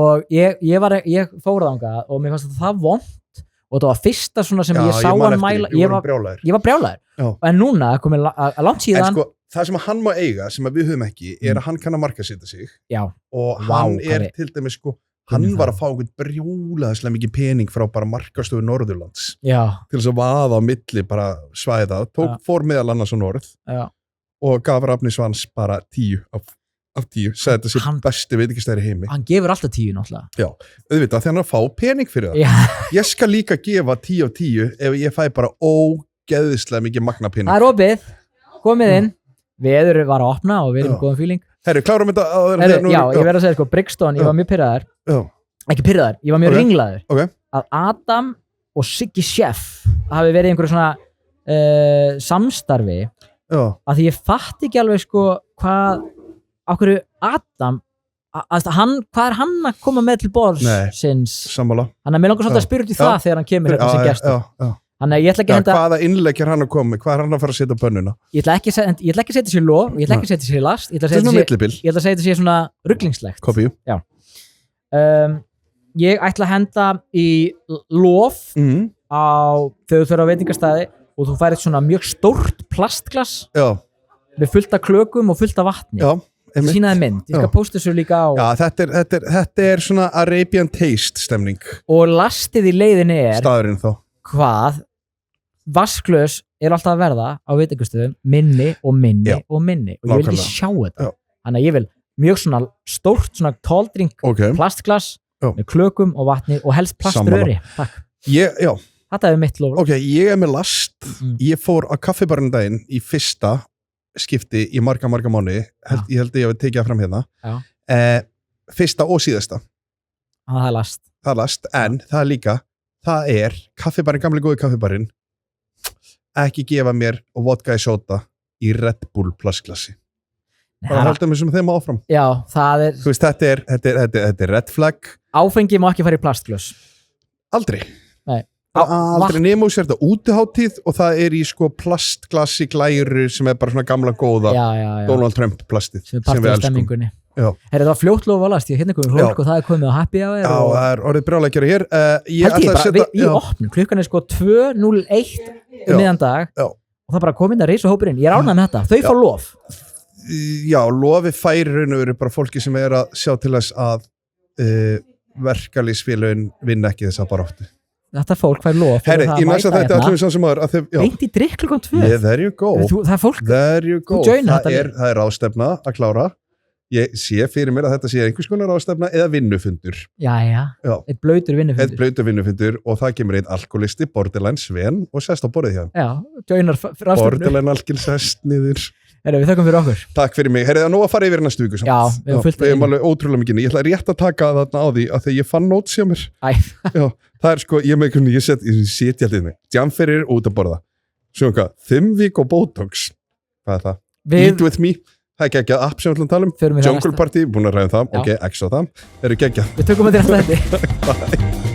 og ég fór þangað og mér fannst þetta það vont, og þetta var fyrsta svona sem ég sá hann mæla, ég var brjálæður, en núna komið að langt síðan. En sko, það sem hann má eiga, sem við höfum ekki, er að hann kann að markasetja sig. Já. Og hann til dæmis, sko, hann var að fá einhvern brjálæðislega mikið pening frá bara markastöðu Norðurlands. Já. Til þess að vaða á milli bara svæða, fór meðal annars á Norð. Já. Og gaf Rafni Svans bara 10 af 10, sagði þetta sér besti veitingastæri heimi. Hann gefur alltaf 10 náttúrulega. Já, auðvitað, þegar hann að fá pening fyrir það. Já. Ég skal líka gefa 10 af 10 ef ég fæ bara ógeðislega mikið magnapening. Það er opið, komið inn. veður var að opna og við erum góðan feeling. Herru, klárum þetta Já, ég verð að segja sko, Brixton, ég var mjög pirraður. Ekki pirraður, ég var mjög ringlaður að Adam og Siggi Chef hafi verið einhverju svona samstarfi að því ég fatt ekki alveg sko hvað okkur Adam hvað hann að koma með til borðs sinns sammála. Hann er með langar svolítið að spyrja út í það þegar hann kemur hérna sem gestur. Þannig að ég ætla ekki að henda hvaða innlegg er hann að koma, hvað er hann að fara að setja á pönnuna? Ég ætla ekki að setja sér lof, ég ætla ekki að setja sér last, ég ætla að setja sér svona rugglingslegt. Kopíu. Já. Ég ætla að henda í lof á þegar þú fyrir á veitingastæði og þú færið svona mjög stórt plastglas með fullt af klökum og fullt af vatni. Já. Sýnaði mynd, ég skal posta þessu líka á. Já, þetta er svona Arabian Taste stemning. Og lastið í leiðinni staðurinn þá. Hvað vaskljós alltaf að verða á veitingastöðum minni og minni og minni og ég vil ekki sjá þetta. Þannig að ég vil mjög svona stórt svona taldrink plastglas með klökum og vatni og helst plaströri. Takk. Þetta er mitt lof. Ok, ég er með last. Ég fór á kaffibarinn daginn í fyrsta skipti í marga mánuði. Ég held að ég hef tekið það fram hérna. Fyrsta og síðasta. Það er last. Það er last, en það er líka kaffibarinn, gamli góði kaffibarinn ekki gefa mér vodka í sóta í Red Bull plastglasi. Bara halda mig sem þeim áfram. Já, það er... Þú veist, þetta er red flag. Áfengi má ekki fara í plastglas. Aldrei. Nei. Aldrei nema úr sér þetta útiháttíð og það er í sko plastglasi glæru sem er bara svona gamla góða Donald Trump plastið. Sem er partur af stemmingunni. Það var fljóttlóf að last, ég hérna komið hólk og það er komið á happy hour. Já, það er orðið brjálega að gera hér. Í opnum, klukkan er sko 2:01 miðan dag og það bara kom inn að reysa hópurinn. Ég er ánægð með þetta, þau fá lof. Já, lofi færi raun og veru bara fólki sem er að sjá til þess að verkalýðsfélögin vinna ekki þessa baráttu. Þetta fólk fær lof. Herri, ég næst að þetta allir sem aður. Beint í drikk klukkan 2. There you go. Það er fólk. There you go. Það er ráðstefna að klára. Ég sé fyrir mér að þetta sé einhvers konar ráðstefna eða vinnufundur. Já. Eitt blautur vinnufundur. Og það kemur einn alkoholisti, borderline Sven og sest á borðið hjá hann. Já, joinar ráðstefnu. Borderline alkil sest niður. Herri, við þakkum fyrir okkur. Takk fyrir mig. Herri, það er nóg að fara yfir næstu viku samt. Já, við erum fullt við erum alveg ótrúlega mikið. Ég ætla rétt að taka þarna á því að þegar ég fann nóts hjá mér. Já, það er sko, ég seti alltaf mig. Jamferir út að borða. Svo hvað, 5 vík og Botox. Hvað er það? Eat with me. Það er geggjað app sem við ætlum að tala um. Jungle Party, búin að ræða það. Ok, X á það. Það eru geggjað. Við tökum að þetta.